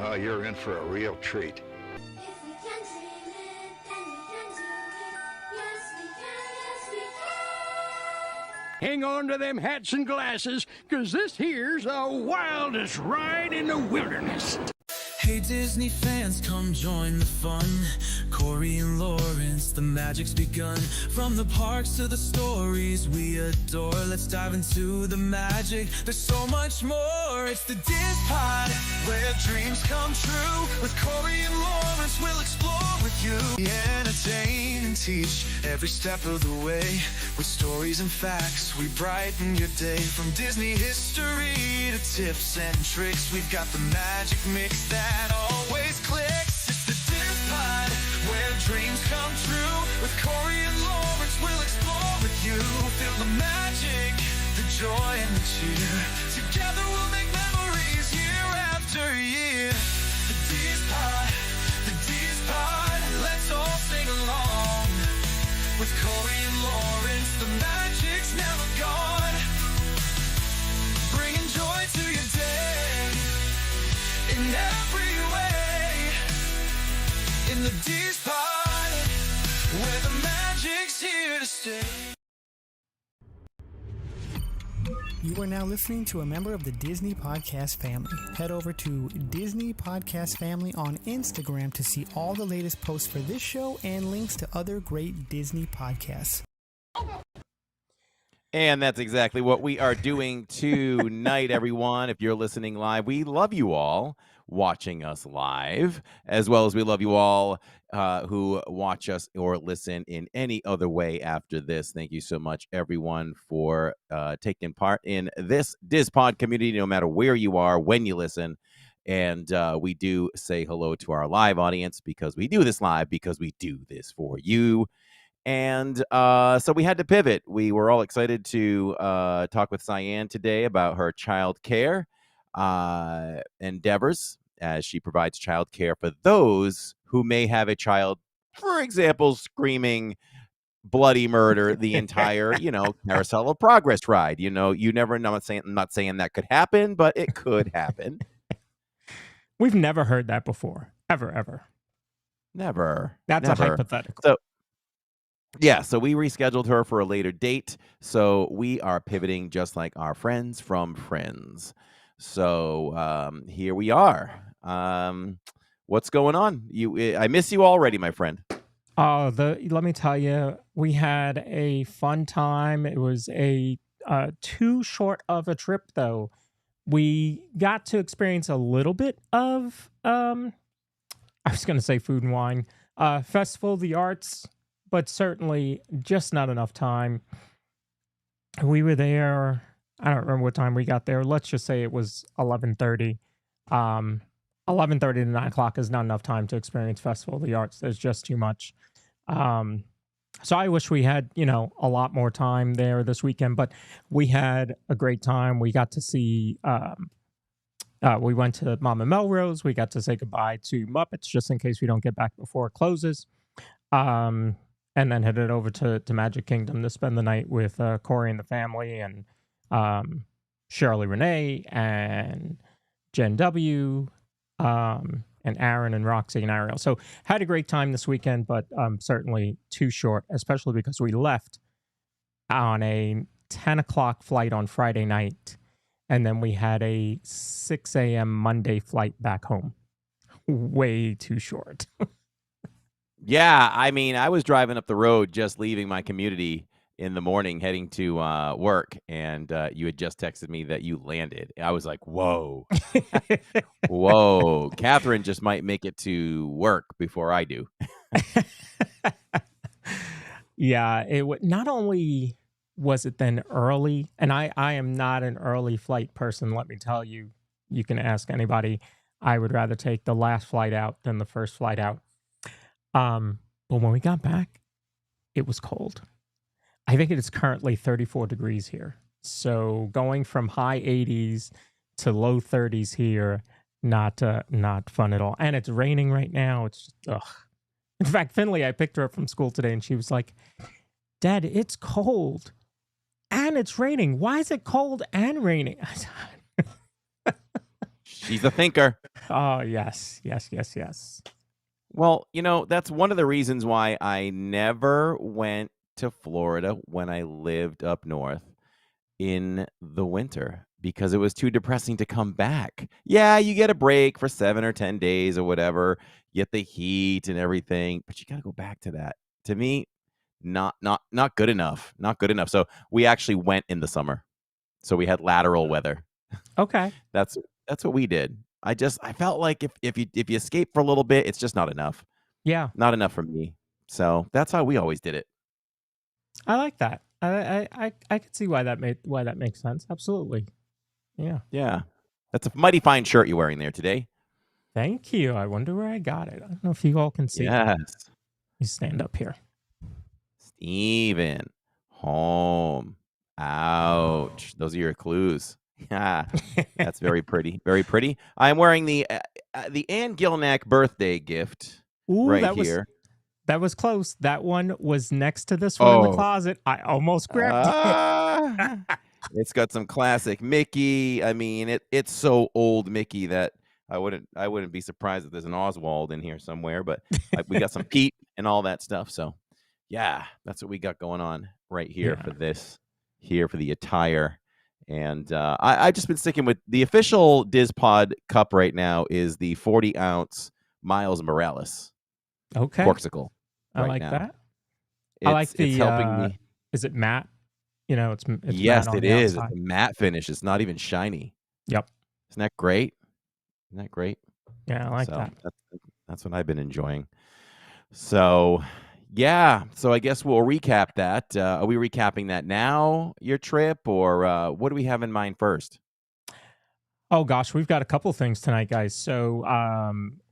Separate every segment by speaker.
Speaker 1: Oh, you're in for a real treat.
Speaker 2: If we can dream it, then we can do it. Yes, we can, yes, we can.
Speaker 3: Hang on to them hats and glasses, 'cause this here's the wildest ride in the wilderness.
Speaker 4: Hey Disney fans, come join the fun. Corey and Lawrence, the magic's begun. From the parks to the stories we adore, let's dive into the magic. There's so much more. It's the DizPod, where dreams come true. With Corey and Lawrence, we'll explore with you. We entertain and teach every step of the way. With stories and facts, we brighten your day. From Disney history to tips and tricks, we've got the magic mix that always clicks. It's the DizPod, where dreams come true. With Corey and Lawrence, we'll explore with you. Feel the magic, the joy and the cheer. Together we'll make memories year after year. The DizPod, the DizPod, let's all sing along. With Corey and Lawrence, the magic's never gone. Bringing joy to your day in every way. In the DizPod, where the magic's here to stay.
Speaker 5: You are now listening to a member of the Disney Podcast family. Head over to Disney Podcast Family on Instagram to see all the latest posts for this show and links to other great Disney podcasts.
Speaker 6: And that's exactly what we are doing tonight, everyone. If you're listening live, we love you all watching us live, as well as we love you all who watch us or listen in any other way after this. Thank you so much, everyone, for taking part in this DizPod community, no matter where you are, when you listen. And we do say hello to our live audience because we do this live, because we do this for you. And so we had to pivot. We were all excited to talk with Cyan today about her childcare endeavors, as she provides childcare for those who may have a child, for example, screaming bloody murder the entire, Carousel of Progress ride. You never know. I'm not saying that could happen, but it could happen.
Speaker 7: We've never heard that before. Ever.
Speaker 6: Never.
Speaker 7: That's
Speaker 6: never.
Speaker 7: a hypothetical.
Speaker 6: So, yeah, so we rescheduled her for a later date. So we are pivoting just like our friends from Friends. So here we are. What's going on? I miss you already, my friend.
Speaker 7: Let me tell you, we had a fun time. It was a too short of a trip, though. We got to experience a little bit of, I was going to say food and wine, Festival of the Arts, but certainly just not enough time. We were there. I don't remember what time we got there. Let's just say it was 11:30. 11:30 to 9 o'clock is not enough time to experience Festival of the Arts. There's just too much. So I wish we had, a lot more time there this weekend, but we had a great time. We got to see, we went to Mama Melrose. We got to say goodbye to Muppets, just in case we don't get back before it closes. And then headed over to Magic Kingdom to spend the night with Corey and the family, and Shirley Renee and Jen W. And Aaron and Roxy and Ariel. So had a great time this weekend, but certainly too short, especially because we left on a 10 o'clock flight on Friday night, and then we had a 6 a.m. Monday flight back home. Way too short.
Speaker 6: Yeah, I was driving up the road, just leaving my community in the morning, heading to work, and you had just texted me that you landed. I was like, whoa. Whoa. Catherine just might make it to work before I do.
Speaker 7: Yeah, not only was it then early, and I am not an early flight person, let me tell you. You can ask anybody. I would rather take the last flight out than the first flight out. But when we got back, it was cold. I think it is currently 34 degrees here. So going from high 80s to low 30s here, not fun at all. And it's raining right now. It's just, ugh. In fact, Finley, I picked her up from school today, and she was like, Dad, it's cold and it's raining. Why is it cold and raining?
Speaker 6: She's a thinker.
Speaker 7: Oh, yes. Yes, yes, yes.
Speaker 6: Well, that's one of the reasons why I never went to Florida when I lived up north in the winter because it was too depressing to come back. Yeah, you get a break for 7 or 10 days or whatever, you get the heat and everything, but you got to go back to that. To me, not good enough. Not good enough. So we actually went in the summer. So we had lateral weather.
Speaker 7: Okay.
Speaker 6: That's what we did. I felt like if you escape for a little bit, it's just not enough.
Speaker 7: Yeah.
Speaker 6: Not enough for me. So that's how we always did it.
Speaker 7: I like that. I could see why that makes sense. Absolutely. Yeah.
Speaker 6: Yeah. That's a mighty fine shirt you're wearing there today.
Speaker 7: Thank you. I wonder where I got it. I don't know if you all can see.
Speaker 6: Yes.
Speaker 7: You stand up here.
Speaker 6: Steven. Home. Ouch. Those are your clues. Yeah. That's very pretty. Very pretty. I'm wearing the Ann Gilnack birthday gift
Speaker 7: Ooh,
Speaker 6: right here.
Speaker 7: That was close. That one was next to this one in the closet. I almost grabbed it.
Speaker 6: It's got some classic Mickey. I mean, it's so old Mickey that I wouldn't be surprised if there's an Oswald in here somewhere. But we got some Pete and all that stuff. So yeah, that's what we got going on right here for this. Here for the attire. And I've just been sticking with the official DizPod cup right now is the 40-ounce Miles Morales.
Speaker 7: Okay.
Speaker 6: Corksicle.
Speaker 7: I like
Speaker 6: now.
Speaker 7: that. I like the.
Speaker 6: It's helping me.
Speaker 7: Is it matte? It's
Speaker 6: yes,
Speaker 7: matte on
Speaker 6: it
Speaker 7: the
Speaker 6: is.
Speaker 7: outside.
Speaker 6: It's a matte finish. It's not even shiny.
Speaker 7: Yep.
Speaker 6: Isn't that great? Isn't that great?
Speaker 7: Yeah, I like that.
Speaker 6: That's what I've been enjoying. So, yeah. So I guess we'll recap that. Are we recapping that now? Your trip, or what do we have in mind first?
Speaker 7: Oh gosh, we've got a couple things tonight, guys. So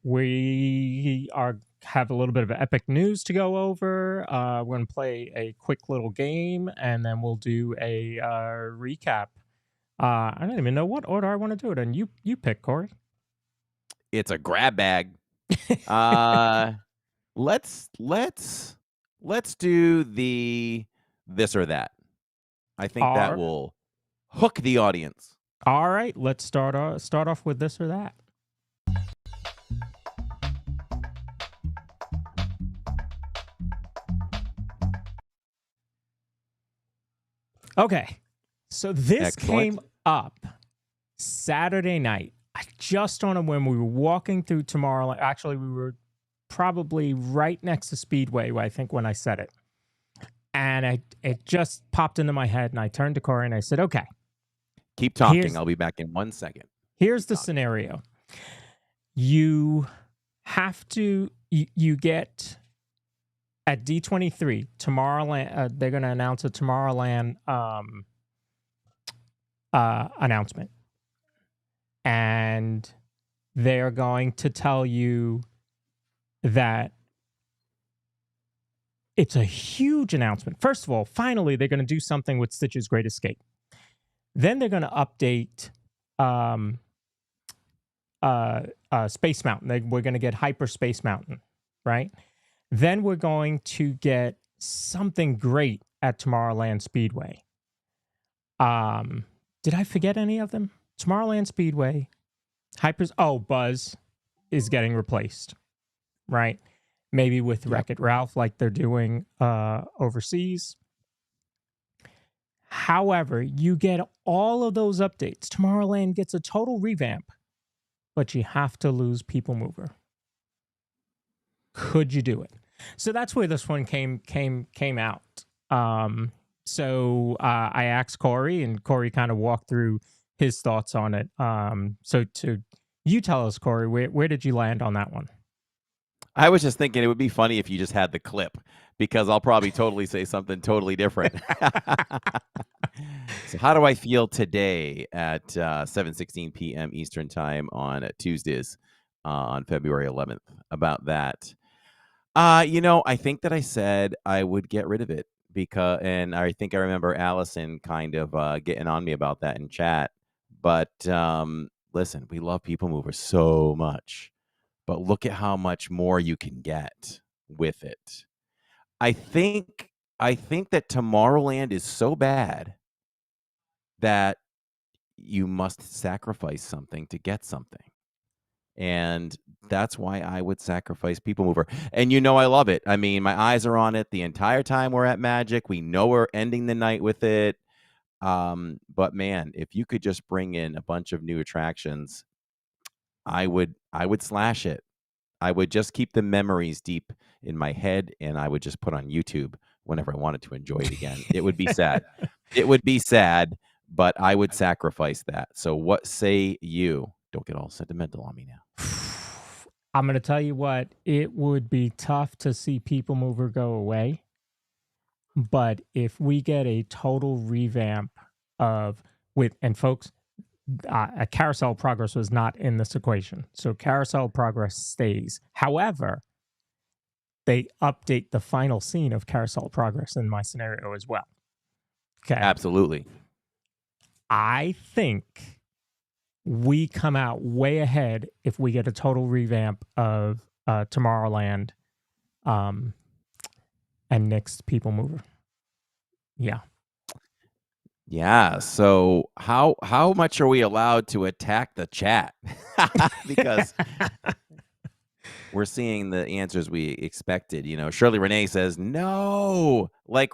Speaker 7: we have a little bit of epic news to go over. We're going to play a quick little game, and then we'll do a recap. I don't even know what order I want to do it in. You pick, Corey.
Speaker 6: It's a grab bag. Let's do the this or that. I think that will hook the audience.
Speaker 7: All right, let's start off with this or that. Okay, so this
Speaker 6: Excellent.
Speaker 7: came up Saturday night. I just on a whim. We were walking through Tomorrowland. Actually, we were probably right next to Speedway, I think, when I said it. And it just popped into my head, and I turned to Corey and I said, okay.
Speaker 6: Keep talking. I'll be back in 1 second.
Speaker 7: Here's the scenario. You have to, you get at D23, Tomorrowland, they're going to announce a Tomorrowland announcement. And they're going to tell you that it's a huge announcement. First of all, finally, they're going to do something with Stitch's Great Escape. Then they're going to update Space Mountain. We're going to get Hyper Space Mountain, right? Then we're going to get something great at Tomorrowland Speedway. Did I forget any of them? Tomorrowland Speedway, Buzz is getting replaced, right? Maybe with Wreck-It Ralph like they're doing overseas. However, you get all of those updates. Tomorrowland gets a total revamp, but you have to lose People Mover. Could you do it? So that's where this one came out. So I asked Corey, and Corey kind of walked through his thoughts on it. So you tell us, Corey, where did you land on that one?
Speaker 6: I was just thinking it would be funny if you just had the clip, because I'll probably totally say something totally different. So how do I feel today at 7:16 p.m. Eastern time on Tuesdays on February 11th about that? I think that I said I would get rid of it and I think I remember Allison kind of getting on me about that in chat. But listen, we love People Mover so much, but look at how much more you can get with it. I think that Tomorrowland is so bad that you must sacrifice something to get something. And that's why I would sacrifice People Mover. And I love it. I mean, my eyes are on it the entire time we're at Magic. We know we're ending the night with it. But man, if you could just bring in a bunch of new attractions, I would slash it. I would just keep the memories deep in my head, and I would just put on YouTube whenever I wanted to enjoy it again. It would be sad. It would be sad, but I would sacrifice that. So what say you? Don't get all sentimental on me now.
Speaker 7: I'm going to tell you what, it would be tough to see People Mover go away. But if we get a total revamp and folks, a Carousel Progress was not in this equation. So Carousel Progress stays. However, they update the final scene of Carousel Progress in my scenario as well. Okay.
Speaker 6: Absolutely.
Speaker 7: I think we come out way ahead if we get a total revamp of Tomorrowland and Nick's People Mover. Yeah.
Speaker 6: Yeah. So how much are we allowed to attack the chat? Because we're seeing the answers we expected. Shirley Renee says no. Like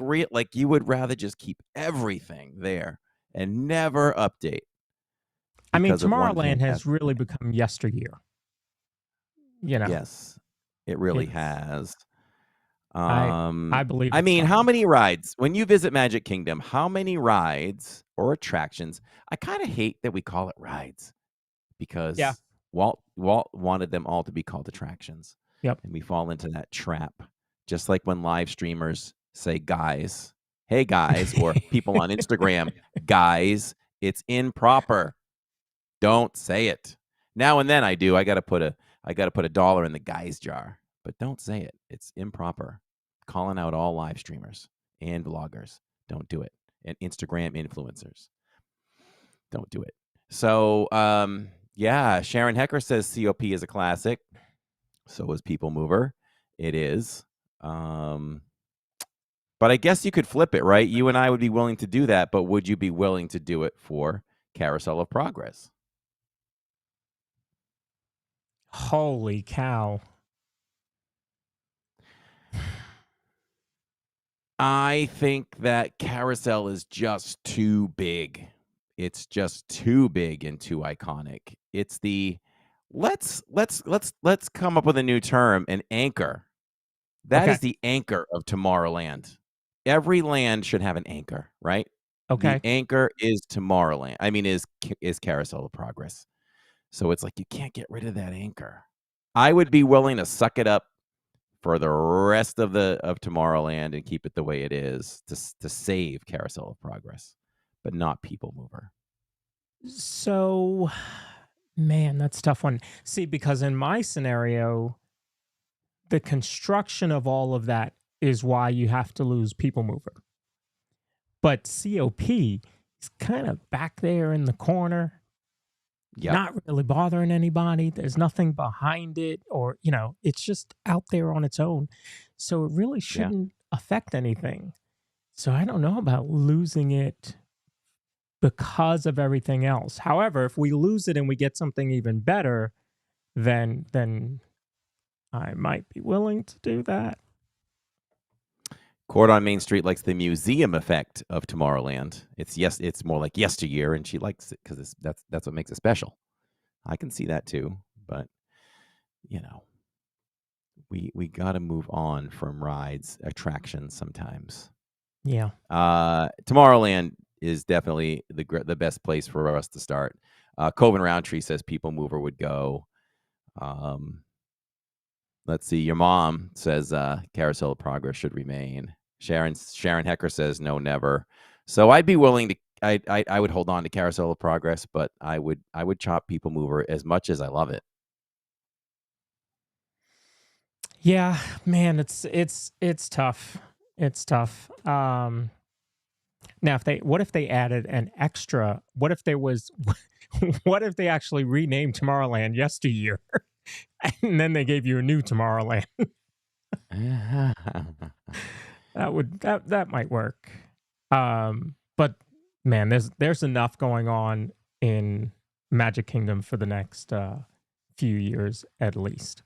Speaker 6: you would rather just keep everything there and never update.
Speaker 7: I mean,
Speaker 6: because of one
Speaker 7: Tomorrowland has
Speaker 6: fantastic
Speaker 7: really
Speaker 6: thing.
Speaker 7: become yesteryear.
Speaker 6: Yes, it really
Speaker 7: It's-
Speaker 6: has.
Speaker 7: I believe.
Speaker 6: I
Speaker 7: it's
Speaker 6: mean, how
Speaker 7: coming.
Speaker 6: many rides when you visit Magic Kingdom? How many rides or attractions? I kind of hate that we call it rides because
Speaker 7: Yeah.
Speaker 6: Walt wanted them all to be called attractions.
Speaker 7: Yep.
Speaker 6: And we fall into that trap, just like when live streamers say, "Guys, hey guys," or people on Instagram, "Guys, it's improper. Don't say it." Now and then I do. I got to put a $1 in the guys jar, but don't say it. It's improper. Calling out all live streamers and vloggers. Don't do it. And Instagram influencers. Don't do it. So, yeah, Sharon Hecker says COP is a classic. So is People Mover. It is. But I guess you could flip it, right? You and I would be willing to do that, but would you be willing to do it for Carousel of Progress?
Speaker 7: Holy cow.
Speaker 6: I think that Carousel is just too big. It's just too big and too iconic. It's the let's come up with a new term, an anchor. That is
Speaker 7: Okay.
Speaker 6: the anchor of Tomorrowland. Every land should have an anchor, right?
Speaker 7: Okay.
Speaker 6: The anchor is Tomorrowland. I mean, is Carousel of Progress. So it's like you can't get rid of that anchor. I would be willing to suck it up for the rest of Tomorrowland and keep it the way it is to save Carousel of Progress, but not People Mover.
Speaker 7: So, man, that's a tough one. See, because in my scenario, the construction of all of that is why you have to lose People Mover. But COP is kind of back there in the corner,
Speaker 6: Yep.
Speaker 7: not really bothering anybody. There's nothing behind it, or, it's just out there on its own. So it really shouldn't affect anything. So I don't know about losing it because of everything else. However, if we lose it and we get something even better, then I might be willing to do that.
Speaker 6: Court on Main Street likes the museum effect of Tomorrowland. It's more like yesteryear, and she likes it because that's what makes it special. I can see that too, but we got to move on from rides, attractions sometimes.
Speaker 7: Yeah.
Speaker 6: Tomorrowland is definitely the best place for us to start. Coven Roundtree says People Mover would go. Let's see. Your mom says Carousel of Progress should remain. Sharon Hecker says no, never. So I'd be willing to. I would hold on to Carousel of Progress, but I would chop People Mover as much as I love it.
Speaker 7: Yeah, man, it's tough. It's tough. Now, what if they added an extra? What if there was? What if they actually renamed Tomorrowland yesteryear, and then they gave you a new Tomorrowland? That might work. But man, there's enough going on in Magic Kingdom for the next few years at least.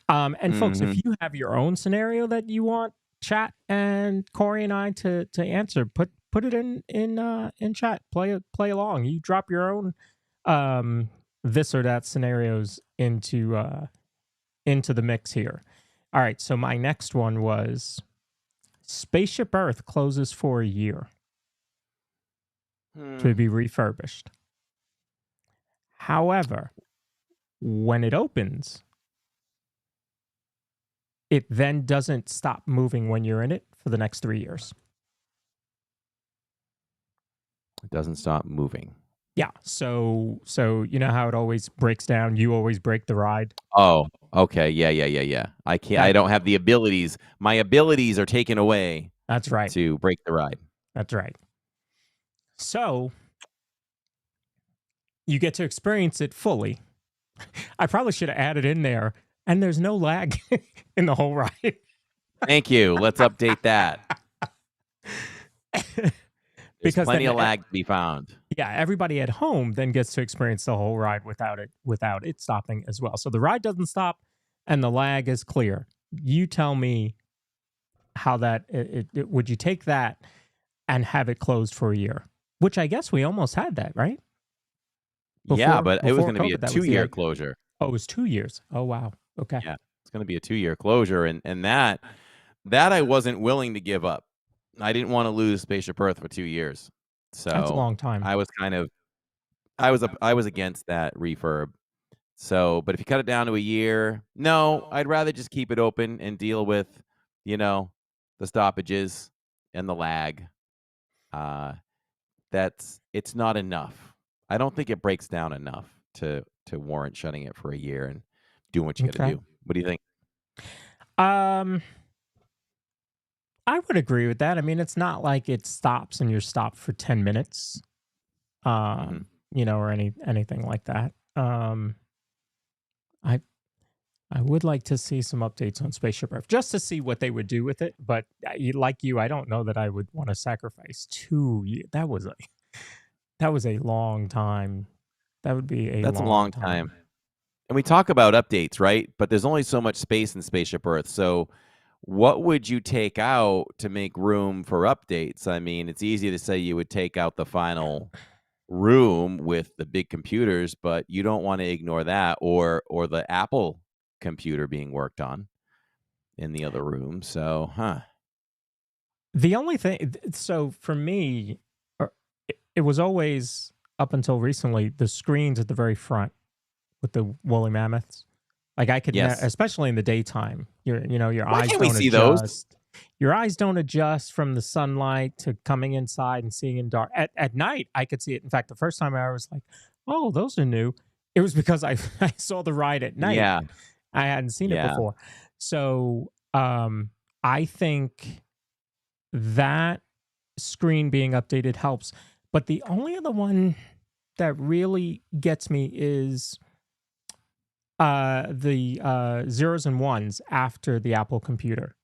Speaker 7: And folks, if you have your own scenario that you want chat and Corey and I to answer, put it in chat. Play along. You drop your own this or that scenarios into the mix here. All right, so my next one was Spaceship Earth closes for a year to be refurbished. However, when it opens, it then doesn't stop moving when you're in it for the next 3 years.
Speaker 6: It doesn't stop moving.
Speaker 7: Yeah. So you know how it always breaks down? You always break the ride.
Speaker 6: Oh, okay. Yeah. I can't. I don't have the abilities. My abilities are taken away.
Speaker 7: That's right.
Speaker 6: To break the ride.
Speaker 7: That's right. So you get to experience it fully. I probably should have added in there, and there's no lag in the whole ride.
Speaker 6: Thank you. Let's update that. There's plenty of lag to be found.
Speaker 7: Yeah, everybody at home then gets to experience the whole ride without it stopping as well. So the ride doesn't stop, and the lag is clear. You tell me how that would you take that and have it closed for a year? Which I guess we almost had that, right?
Speaker 6: Yeah, but it was going to be a
Speaker 7: COVID,
Speaker 6: 2-year closure.
Speaker 7: Oh, it was 2 years. Oh, wow. Okay.
Speaker 6: Yeah, it's going to be a 2-year closure, and that I wasn't willing to give up. I didn't want to lose Spaceship Earth for 2 years. So
Speaker 7: that's a long time.
Speaker 6: I was against that refurb. So, but if you cut it down to a year, no, I'd rather just keep it open and deal with, the stoppages and the lag. It's not enough. I don't think it breaks down enough to warrant shutting it for a year and doing what you got to do. What do you think?
Speaker 7: I would agree with that. I mean, it's not like it stops and you're stopped for 10 minutes, or anything like that. I would like to see some updates on Spaceship Earth just to see what they would do with it. But like you, I don't know that I would want to sacrifice 2 years. That was a long time. That would be
Speaker 6: That's a long time. And we talk about updates, right? But there's only so much space in Spaceship Earth. So what would you take out to make room for updates? I mean, it's easy to say you would take out the final room with the big computers, but you don't want to ignore that or the Apple computer being worked on in the other room. So,
Speaker 7: The only thing, so for me, it was always, up until recently, the screens at the very front with the woolly mammoths. Like I could, especially in the daytime, your
Speaker 6: Why
Speaker 7: eyes
Speaker 6: can't
Speaker 7: don't
Speaker 6: we see
Speaker 7: adjust.
Speaker 6: those?
Speaker 7: Your eyes don't adjust from the sunlight to coming inside and seeing in dark. At night, I could see it. In fact, the first time I was like, "Oh, those are new." It was because I saw the ride at night.
Speaker 6: Yeah,
Speaker 7: I hadn't seen it before. So I think that screen being updated helps. But the only other one that really gets me is the zeros and ones after the Apple computer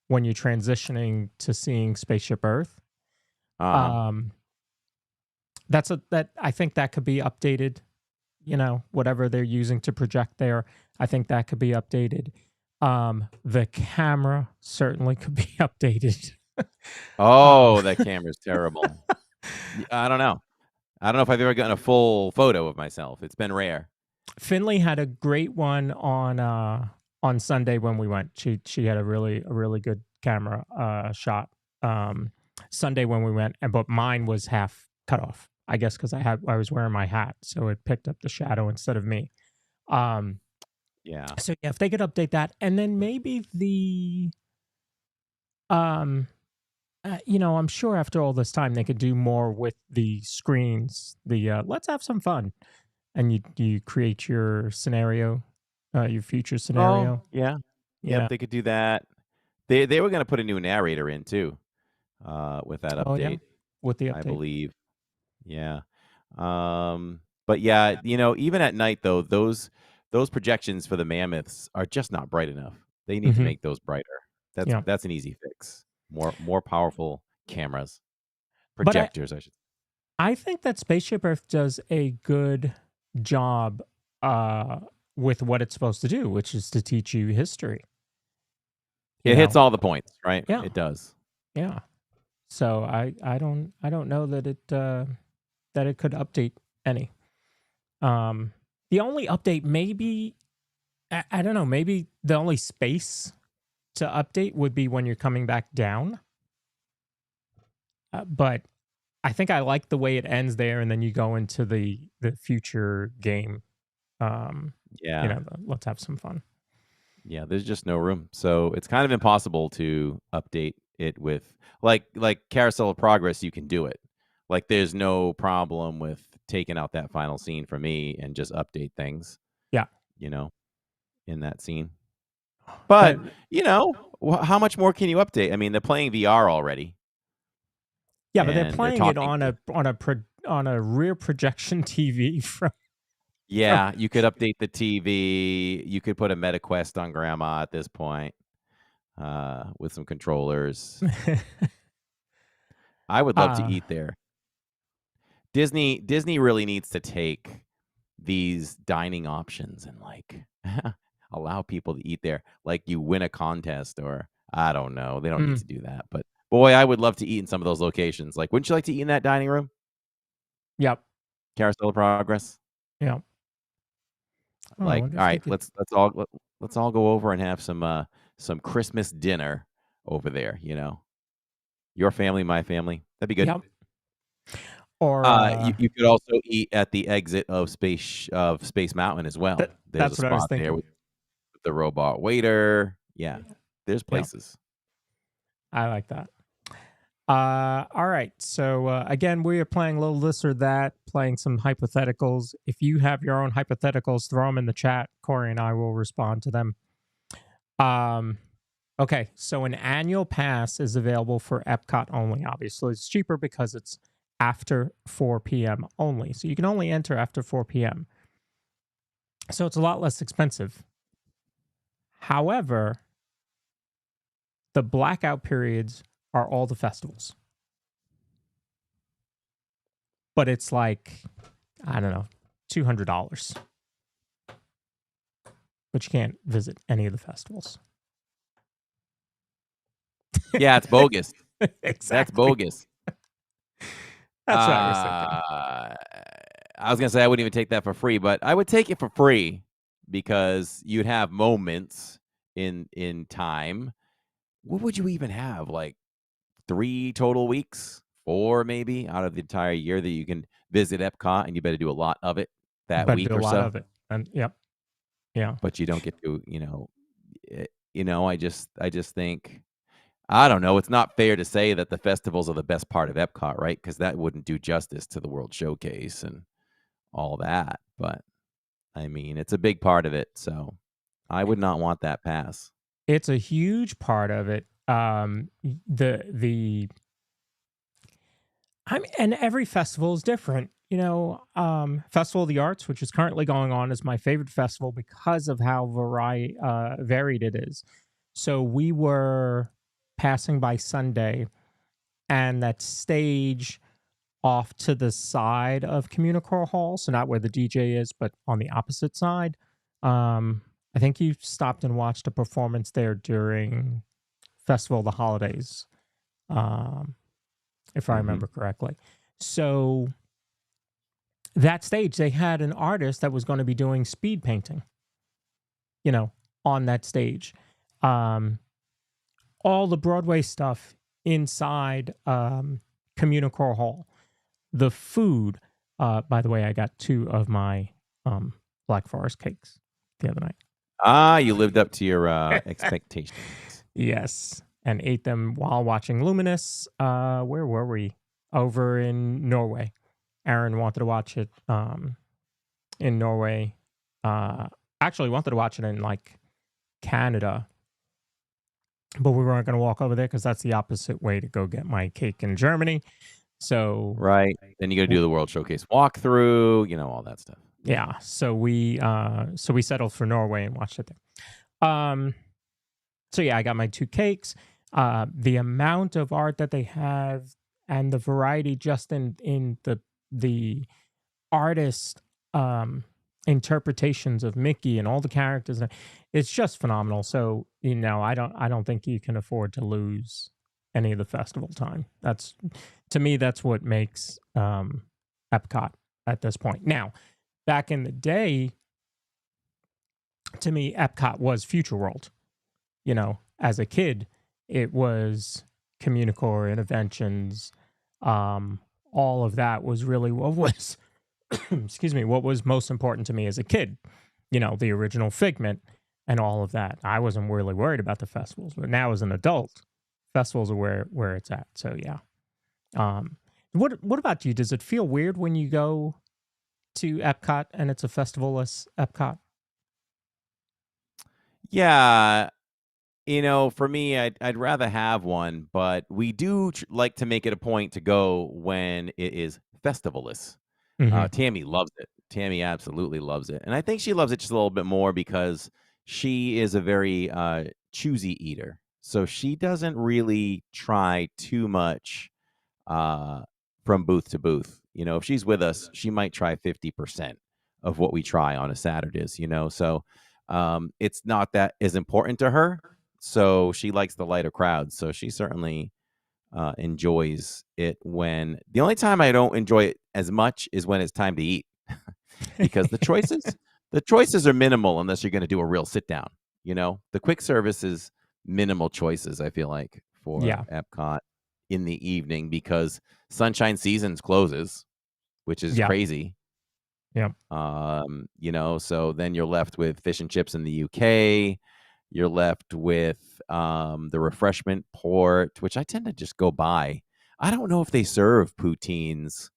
Speaker 7: when you're transitioning to seeing Spaceship Earth. That I think that could be updated. Whatever they're using to project there, I think that could be updated. The camera certainly could be updated.
Speaker 6: Oh, that camera's terrible. I don't know if I've ever gotten a full photo of myself. It's been rare.
Speaker 7: Finley had a great one on Sunday when we went. She had a really good camera shot Sunday when we went, but mine was half cut off. I guess because I was wearing my hat, so it picked up the shadow instead of me.
Speaker 6: Yeah.
Speaker 7: So yeah, if they could update that, and then maybe the I'm sure after all this time they could do more with the screens. The let's have some fun, and you create your scenario, your future scenario.
Speaker 6: Oh, yeah. They could do that. They were going to put a new narrator in too, with that update.
Speaker 7: Oh, yeah. With the update,
Speaker 6: I believe. Yeah. But yeah, even at night though, those projections for the mammoths are just not bright enough. They need to make those brighter. That's an easy fix. More powerful cameras, projectors. I should.
Speaker 7: I think that Spaceship Earth does a good job with what it's supposed to do, which is to teach you history. You
Speaker 6: It hits
Speaker 7: know?
Speaker 6: all the points, right?
Speaker 7: Yeah.
Speaker 6: It does.
Speaker 7: Yeah. So I don't know that it could update any. The only update maybe I don't know, maybe the only space to update would be when you're coming back down. But I think I like the way it ends there, and then you go into the future game.
Speaker 6: Yeah.
Speaker 7: Let's have some fun.
Speaker 6: Yeah, there's just no room. So it's kind of impossible to update it with like Carousel of Progress, you can do it. Like there's no problem with taking out that final scene for me and just update things.
Speaker 7: Yeah.
Speaker 6: In that scene. But, how much more can you update? I mean, they're playing VR already.
Speaker 7: Yeah, but they're
Speaker 6: and
Speaker 7: playing it on a rear projection TV from.
Speaker 6: Yeah, you could update the TV. You could put a MetaQuest on Grandma at this point, with some controllers. I would love to eat there. Disney really needs to take these dining options and allow people to eat there. Like you win a contest, or I don't know. They don't need to do that. But boy, I would love to eat in some of those locations. Like, wouldn't you like to eat in that dining room?
Speaker 7: Yep.
Speaker 6: Carousel of Progress.
Speaker 7: Yeah.
Speaker 6: All right, let's all go over and have some Christmas dinner over there. Your family, my family. That'd be good.
Speaker 7: Yep. Or
Speaker 6: you could also eat at the exit of Space Mountain as well. There's
Speaker 7: that's
Speaker 6: a
Speaker 7: what I was
Speaker 6: spot there
Speaker 7: thinking.
Speaker 6: with the robot waiter. Yeah, there's places.
Speaker 7: I like that. All right. So again, we are playing a little this or that, playing some hypotheticals. If you have your own hypotheticals, throw them in the chat. Corey and I will respond to them. Okay. So an annual pass is available for Epcot only. Obviously, it's cheaper because it's after 4 p.m. only. So you can only enter after 4 p.m. So it's a lot less expensive. However, the blackout periods are all the festivals. But it's like, I don't know, $200. But you can't visit any of the festivals.
Speaker 6: Yeah, it's bogus.
Speaker 7: Exactly.
Speaker 6: That's bogus.
Speaker 7: That's what I was thinking.
Speaker 6: I was gonna say I wouldn't even take that for free, but I would take it for free because you'd have moments in time. What would you even have? Like 3 total weeks, 4 maybe out of the entire year that you can visit Epcot, and you better do a lot of it that week or so.
Speaker 7: Of it. And yep. Yeah.
Speaker 6: But you don't get to, I just think, I don't know. It's not fair to say that the festivals are the best part of Epcot, right? Because that wouldn't do justice to the World Showcase and all that. But I mean, it's a big part of it. So I would not want that pass.
Speaker 7: It's a huge part of it. And every festival is different. Festival of the Arts, which is currently going on, is my favorite festival because of how varied it is. So we were passing by Sunday, and that stage off to the side of Communicore Hall, so not where the DJ is, but on the opposite side. I think you stopped and watched a performance there during Festival of the Holidays, if I remember correctly. So that stage, they had an artist that was going to be doing speed painting, on that stage. All the Broadway stuff inside Communicore Hall. The food, by the way, I got 2 of my Black Forest cakes the other night.
Speaker 6: You lived up to your expectations.
Speaker 7: Yes, and ate them while watching Luminous. Where were we? Over in Norway. Aaron wanted to watch it in Norway. Actually wanted to watch it in Canada. But we weren't going to walk over there because that's the opposite way to go get my cake in Germany. So
Speaker 6: right, then you got to do the World Showcase walkthrough, all that stuff.
Speaker 7: Yeah, so we settled for Norway and watched it there. So yeah, I got my 2 cakes. The amount of art that they have and the variety just in the artist interpretations of Mickey and all the characters. It's just phenomenal. So, I don't think you can afford to lose any of the festival time. That's to me, that's what makes Epcot at this point. Now, back in the day, to me, Epcot was Future World. As a kid, it was Communicore, Interventions, all of that was really what was excuse me, what was most important to me as a kid. The original Figment and all of that. I wasn't really worried about the festivals, but now as an adult, festivals are where it's at. So yeah. What about you? Does it feel weird when you go to Epcot and it's a festivalless Epcot?
Speaker 6: Yeah, for me, I'd rather have one, but we do like to make it a point to go when it is festivalless.
Speaker 7: Hmm.
Speaker 6: Tammy loves it. Tammy absolutely loves it, and I think she loves it just a little bit more because she is a very choosy eater. So she doesn't really try too much from booth to booth. If she's with us, she might try 50% of what we try on a Saturdays. So it's not that as important to her. So she likes the lighter crowds. So she certainly enjoys it. When the only time I don't enjoy it as much is when it's time to eat, because the choices are minimal unless you're going to do a real sit down. The quick service is minimal choices. I feel like for
Speaker 7: Yeah.
Speaker 6: Epcot in the evening because Sunshine Seasons closes, which is
Speaker 7: Yeah.
Speaker 6: crazy.
Speaker 7: Yeah.
Speaker 6: So then you're left with fish and chips in the UK. You're left with the refreshment port, which I tend to just go by. I don't know if they serve poutines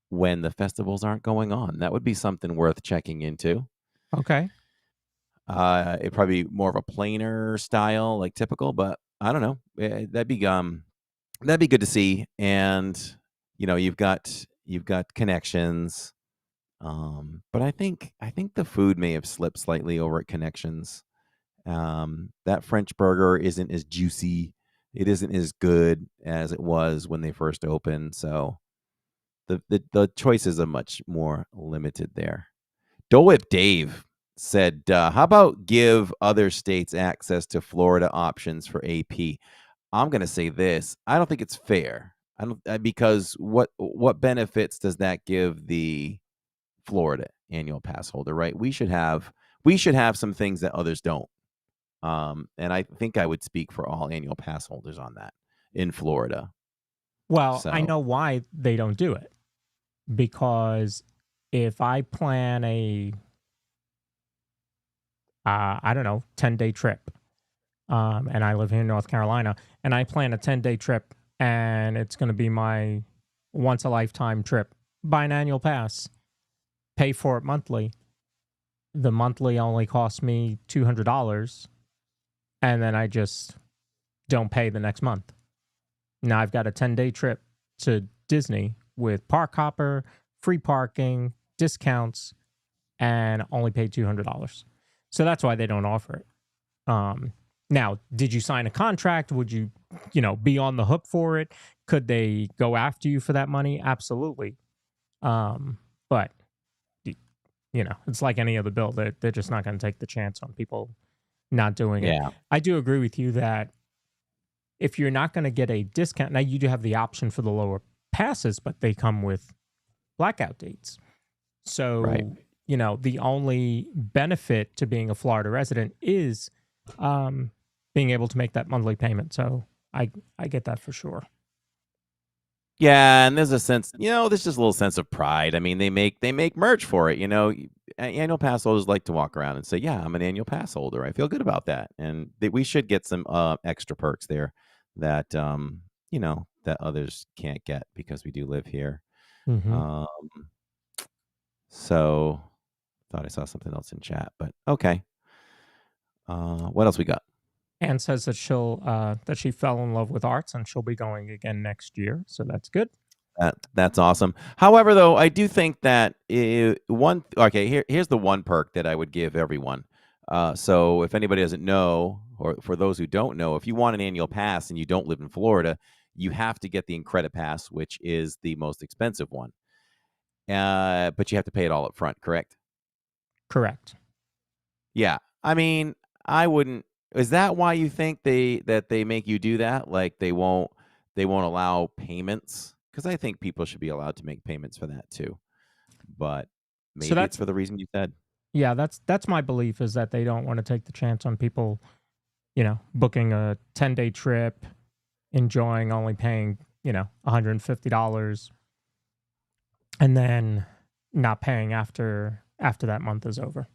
Speaker 6: when the festivals aren't going on. That would be something worth checking into.
Speaker 7: Okay.
Speaker 6: It'd probably be more of a plainer style, like typical, but I don't know. That'd be good to see. And you've got Connections. But I think the food may have slipped slightly over at Connections. That French burger isn't as juicy. It isn't as good as it was when they first opened. So the choices are much more limited there. Dole Whip Dave said, how about give other states access to Florida options for AP? I'm going to say this. I don't think it's fair. I don't because what benefits does that give the Florida annual pass holder, right? We should have some things that others don't. And I think I would speak for all annual pass holders on that in Florida.
Speaker 7: Well, I
Speaker 6: So
Speaker 7: know why they don't do it. Because if I plan a, I don't know, 10-day trip, and I live here in North Carolina, and I plan a 10-day trip, and it's going to be my once-a-lifetime trip, buy an annual pass, pay for it monthly. The monthly only costs me $200, and then I just don't pay the next month. Now I've got a 10-day trip to Disney with park hopper, free parking, discounts, and only paid $200. So that's why they don't offer it. Now, did you sign a contract? Would you, be on the hook for it? Could they go after you for that money? Absolutely. But it's like any other bill. They're just not going to take the chance on people not doing it.
Speaker 6: yeah,
Speaker 7: I do agree with you that if you're not going to get a discount, now you do have the option for the lower passes, but they come with blackout dates. So,
Speaker 6: right.
Speaker 7: The only benefit to being a Florida resident is being able to make that monthly payment. So I get that for sure.
Speaker 6: Yeah, and there's a sense, there's just a little sense of pride. I mean, they make merch for it. Annual pass holders like to walk around and say, "Yeah, I'm an annual pass holder. I feel good about that." And we should get some extra perks there that that others can't get because we do live here.
Speaker 7: Mm-hmm.
Speaker 6: So thought I saw something else in chat, but okay. What else we got?
Speaker 7: Anne says that that she fell in love with arts and she'll be going again next year. So that's good.
Speaker 6: That's awesome. However, though, I do think that here's the one perk that I would give everyone. So if anybody doesn't know, or for those who don't know, if you want an annual pass and you don't live in Florida, you have to get the Incredit Pass, which is the most expensive one. But you have to pay it all up front, correct?
Speaker 7: Correct.
Speaker 6: Yeah. I mean, I wouldn't. Is that why you think they make you do that? Like they won't allow payments? Because I think people should be allowed to make payments for that too. But
Speaker 7: So
Speaker 6: maybe it's for the reason you said.
Speaker 7: yeah, that's my belief, is that they don't want to take the chance on people, booking a 10-day trip, enjoying, only paying, $150, and then not paying after that month is over.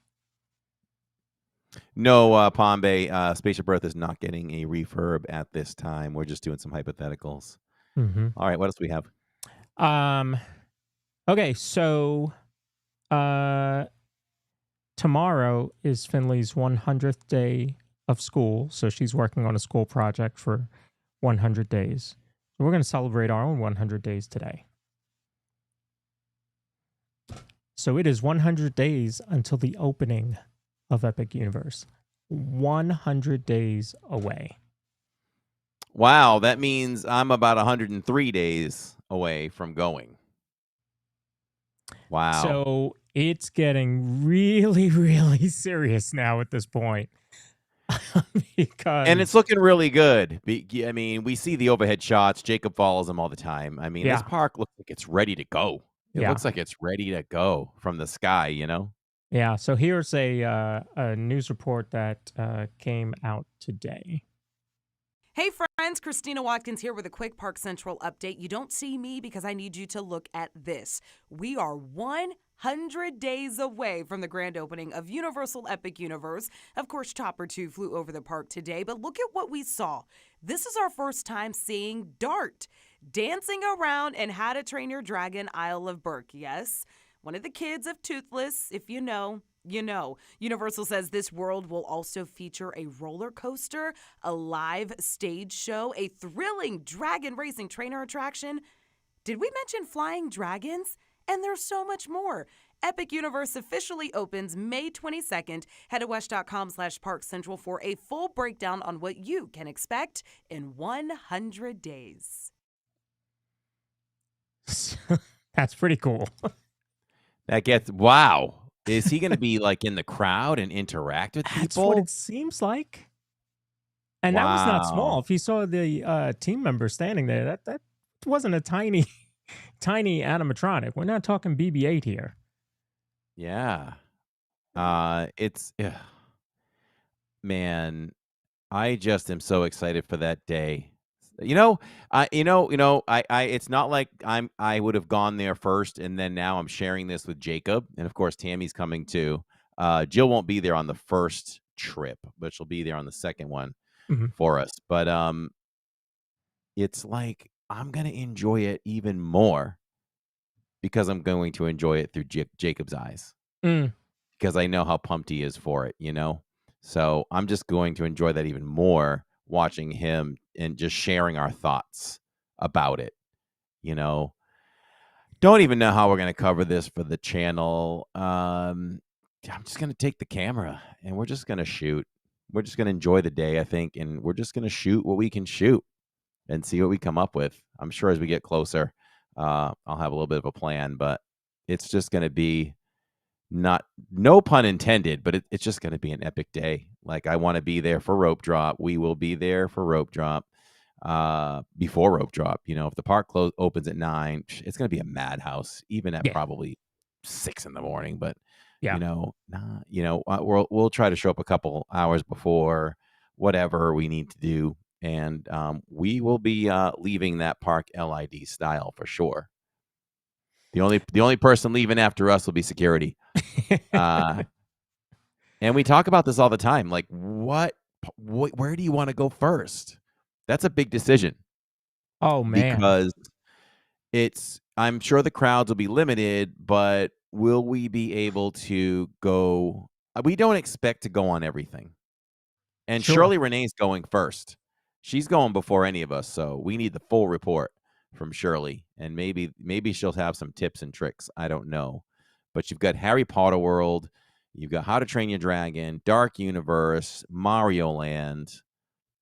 Speaker 6: No, Palm Bay, Spaceship Earth is not getting a refurb at this time. We're just doing some hypotheticals.
Speaker 7: Mm-hmm.
Speaker 6: All right, what else do we have?
Speaker 7: Okay, so tomorrow is Finley's 100th day of school, so she's working on a school project for 100 days. So we're going to celebrate our own 100 days today. So it is 100 days until the opening of Epic Universe. 100 days away.
Speaker 6: Wow, that means I'm about 103 days away from going. Wow.
Speaker 7: So it's getting really, really serious now at this point.
Speaker 6: And it's looking really good. I mean, we see the overhead shots. Jacob follows them all the time. I mean, this park looks like it's ready to go. It looks like it's ready to go from the sky,
Speaker 7: Yeah, so here's a news report that came out today.
Speaker 8: Hey friends, Christina Watkins here with a quick Park Central update. You don't see me because I need you to look at this. We are 100 days away from the grand opening of Universal Epic Universe. Of course, Chopper 2 flew over the park today, but look at what we saw. This is our first time seeing Dart dancing around in How to Train Your Dragon Isle of Berk. Yes, one of the kids of Toothless, if you know. You know, Universal says this world will also feature a roller coaster, a live stage show, a thrilling dragon racing trainer attraction. Did we mention flying dragons? And there's so much more. Epic Universe officially opens May 22nd. Head to wesh.com/parkcentral for a full breakdown on what you can expect in 100 days.
Speaker 7: That's pretty cool.
Speaker 6: Wow. Is he going to be like in the crowd and interact with people?
Speaker 7: That's what it seems like. And that was not small. If you saw the team member standing there, that wasn't a tiny animatronic. We're not talking BB-8 here.
Speaker 6: Yeah. Man, I just am so excited for that day. It's not like I would have gone there first and then now I'm sharing this with Jacob, and of course Tammy's coming too. Jill won't be there on the first trip, but she'll be there on the second one for us. But it's like I'm gonna enjoy it even more because I'm going to enjoy it through Jacob's eyes, because I know how pumped he is for it. So I'm just going to enjoy that even more, watching him and just sharing our thoughts about it. Don't even know how we're going to cover this for the channel. I'm just going to take the camera and we're just going to shoot. We're just going to enjoy the day, I think, and we're just going to shoot what we can shoot and see what we come up with. I'm sure as we get closer, I'll have a little bit of a plan, but it's just going to be no pun intended, but it's just going to be an epic day. Like, I want to be there for rope drop. We will be there for rope drop, before rope drop. If the park opens at 9, it's going to be a madhouse, even at probably 6 in the morning. But we'll try to show up a couple hours before, whatever we need to do, and we will be leaving that park LID style for sure. The only person leaving after us will be security. And we talk about this all the time. Like, where do you want to go first? That's a big decision.
Speaker 7: Oh, man.
Speaker 6: Because I'm sure the crowds will be limited, but will we be able to go? We don't expect to go on everything. And Shirley Renee's going first. She's going before any of us. So we need the full report from Shirley. And maybe she'll have some tips and tricks. I don't know. But you've got Harry Potter World. You've got How to Train Your Dragon, Dark Universe, Mario Land.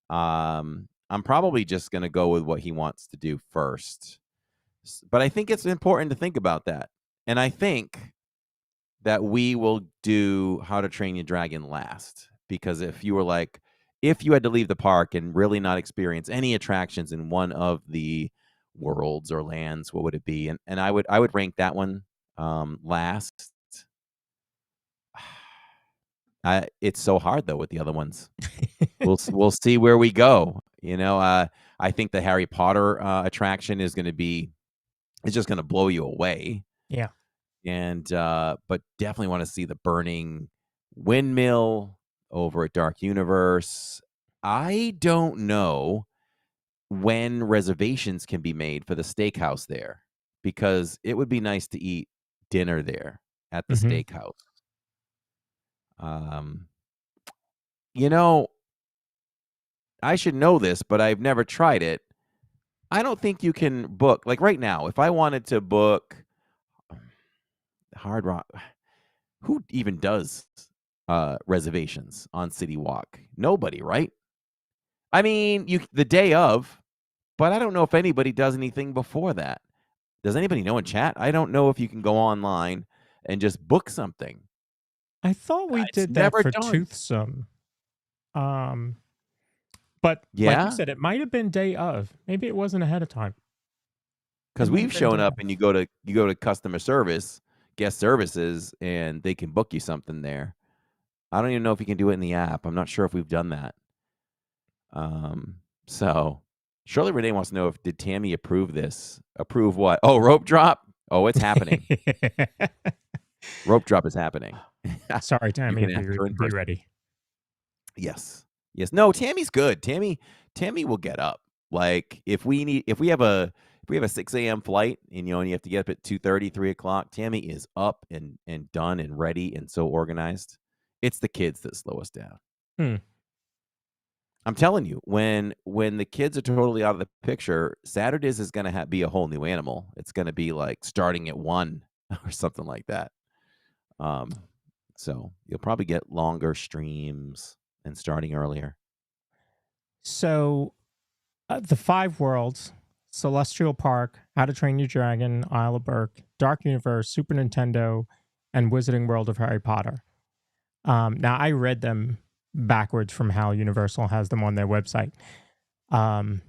Speaker 6: I'm probably just going to go with what he wants to do first. But I think it's important to think about that. And I think that we will do How to Train Your Dragon last, because if you had to leave the park and really not experience any attractions in one of the worlds or lands, what would it be? And I would rank that one last. It's so hard though with the other ones. We'll see where we go. I think the Harry Potter attraction is just going to blow you away.
Speaker 7: Yeah.
Speaker 6: And but definitely want to see the burning windmill over at Dark Universe. I don't know when reservations can be made for the steakhouse there, because it would be nice to eat dinner there at the
Speaker 7: Mhm.
Speaker 6: steakhouse. Um, you know, I should know this, but I've never tried it. I don't think you can book, like right now, if I wanted to book Hard Rock, who even does reservations on City Walk? Nobody, right? I mean, the day of, but I don't know if anybody does anything before that. Does anybody know in chat? I don't know if you can go online and just book something.
Speaker 7: I thought we
Speaker 6: It's
Speaker 7: did that
Speaker 6: never
Speaker 7: for
Speaker 6: done.
Speaker 7: Toothsome. But like
Speaker 6: Yeah?
Speaker 7: you said, it might have been day of. Maybe it wasn't ahead of time.
Speaker 6: Because
Speaker 7: It might
Speaker 6: we've
Speaker 7: have been
Speaker 6: shown
Speaker 7: day
Speaker 6: up
Speaker 7: of.
Speaker 6: and you go to customer service, guest services, and they can book you something there. I don't even know if you can do it in the app. I'm not sure if we've done that. So Shirley Renee wants to know did Tammy approve this? Approve what? Oh, rope drop? Oh, it's happening. Rope drop is happening.
Speaker 7: Sorry,
Speaker 6: You
Speaker 7: Tammy.
Speaker 6: can ask her in
Speaker 7: Be
Speaker 6: person.
Speaker 7: ready.
Speaker 6: Yes. No, Tammy's good. Tammy will get up. Like if we have a 6 a.m. flight and you have to get up at 2:30, 3 o'clock, Tammy is up and done and ready and so organized. It's the kids that slow us down.
Speaker 7: Hmm.
Speaker 6: I'm telling you, when the kids are totally out of the picture, Saturdays is going to be a whole new animal. It's going to be like starting at 1 or something like that. So you'll probably get longer streams and starting earlier.
Speaker 7: So, the 5 worlds: Celestial Park, How to Train Your Dragon, Isle of Berk, Dark Universe, Super Nintendo, and Wizarding World of Harry Potter. Now, I read them backwards from how Universal has them on their website. And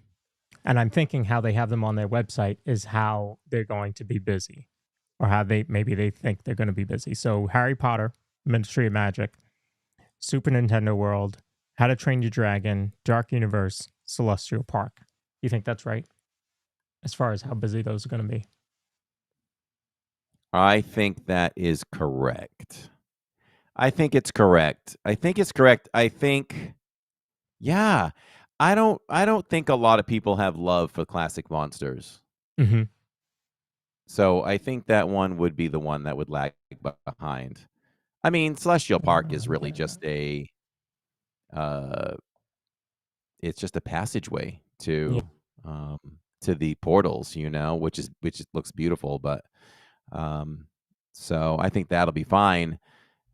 Speaker 7: I'm thinking how they have them on their website is how they're going to be busy, or how they think they're going to be busy. So, Harry Potter, Ministry of Magic, Super Nintendo World, How to Train Your Dragon, Dark Universe, Celestial Park. You think that's right? As far as how busy those are going to be?
Speaker 6: I think that is correct. I think it's correct. Yeah. I don't think a lot of people have love for classic monsters.
Speaker 7: Mm-hmm.
Speaker 6: So I think that one would be the one that would lag behind. I mean, Celestial Park is really just it's just a passageway to the portals, which looks beautiful, but so I think that'll be fine.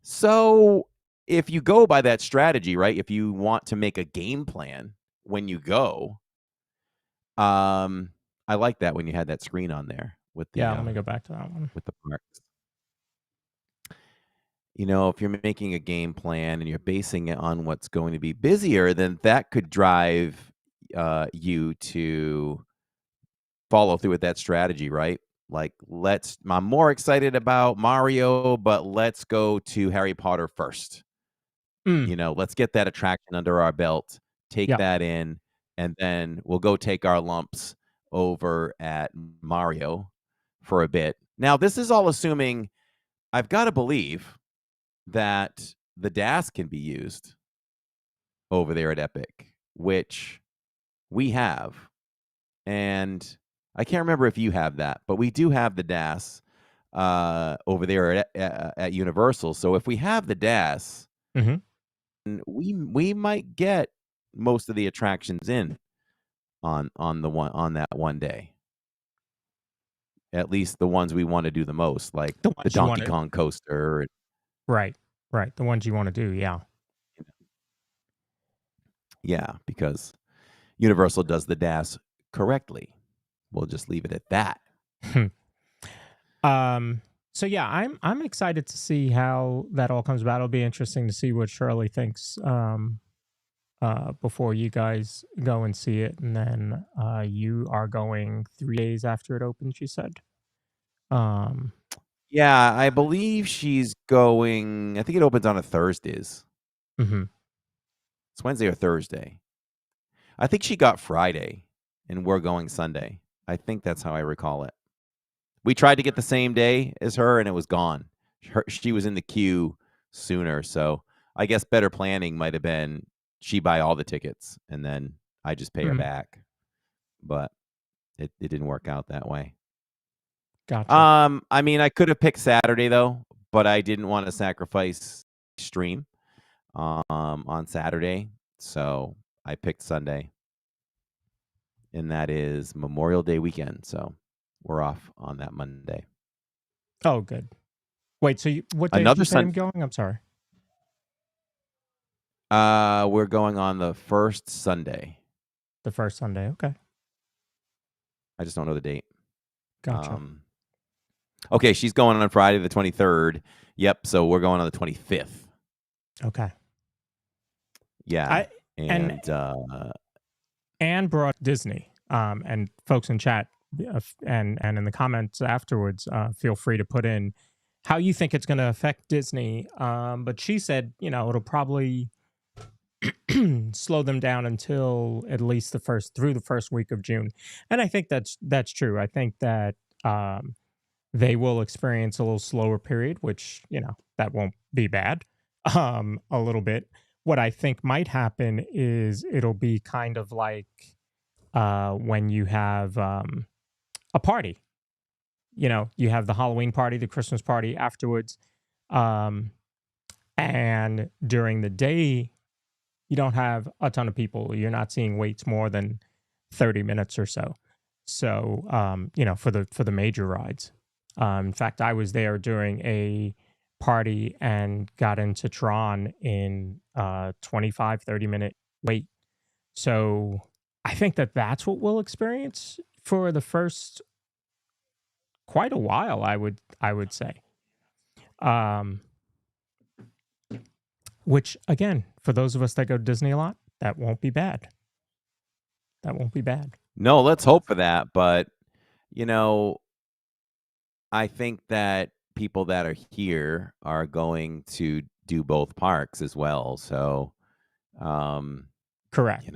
Speaker 6: So if you go by that strategy, right? If you want to make a game plan when you go, I like that when you had that screen on there with the
Speaker 7: let me go back to that one.
Speaker 6: with the parks. If you're making a game plan and you're basing it on what's going to be busier, then that could drive you to follow through with that strategy, right? Like, I'm more excited about Mario, but let's go to Harry Potter first. Let's get that attraction under our belt, take that in, and then we'll go take our lumps over at Mario for a bit. Now, this is all assuming, I've got to believe that the DAS can be used over there at Epic, which we have. And I can't remember if you have that, but we do have the DAS over there at Universal. So if we have the DAS, we might get most of the attractions in on that one day. At least the ones we want to do the most, like the Donkey Kong coaster.
Speaker 7: Right. The ones you want to do, yeah.
Speaker 6: Yeah, because Universal does the DAS correctly. We'll just leave it at that.
Speaker 7: So yeah, I'm excited to see how that all comes about. It'll be interesting to see what Shirley thinks before you guys go and see it, and then you are going 3 days after it opens. You said. Um,
Speaker 6: Yeah, I believe she's going. I think it opens on a Thursdays.
Speaker 7: mhm.
Speaker 6: It's Wednesday or Thursday. I think she got Friday, and we're going Sunday. I think that's how I recall it. We tried to get the same day as her, and it was gone. She was in the queue sooner, so I guess better planning might have been she buy all the tickets, and then I just pay her
Speaker 7: Mhm.
Speaker 6: back. But it didn't work out that way.
Speaker 7: Gotcha.
Speaker 6: I mean, I could have picked Saturday though, but I didn't want to sacrifice stream on Saturday, so I picked Sunday, and that is Memorial Day weekend. So we're off on that Monday.
Speaker 7: Oh, good. Wait, so what day did
Speaker 6: Another
Speaker 7: you say I'm
Speaker 6: Sun.
Speaker 7: going? I'm sorry.
Speaker 6: We're going on the first Sunday.
Speaker 7: The first Sunday. Okay,
Speaker 6: I just don't know the date.
Speaker 7: gotcha.
Speaker 6: Okay, she's going on Friday the 23rd. Yep, so we're going on the 25th.
Speaker 7: Okay.
Speaker 6: Yeah,
Speaker 7: and
Speaker 6: and
Speaker 7: Anne brought Disney. And folks in chat and in the comments afterwards, feel free to put in how you think it's going to affect Disney. But she said, it'll probably slow them down until at least through the first week of June. And I think that's true. I think that they will experience a little slower period, which, that won't be bad. A little bit. What I think might happen is it'll be kind of like when you have a party. You have the Halloween party, the Christmas party afterwards. And during the day, you don't have a ton of people. You're not seeing waits more than 30 minutes or so. So, for the major rides. In fact, I was there during a party and got into Tron in 25, 30-minute wait. So I think that's what we'll experience for the first quite a while, I would say. Which again, for those of us that go to Disney a lot, that won't be bad. That won't be bad.
Speaker 6: no, let's hope for that. But you know, I think that people that are here are going to do both parks as well. So,
Speaker 7: Correct.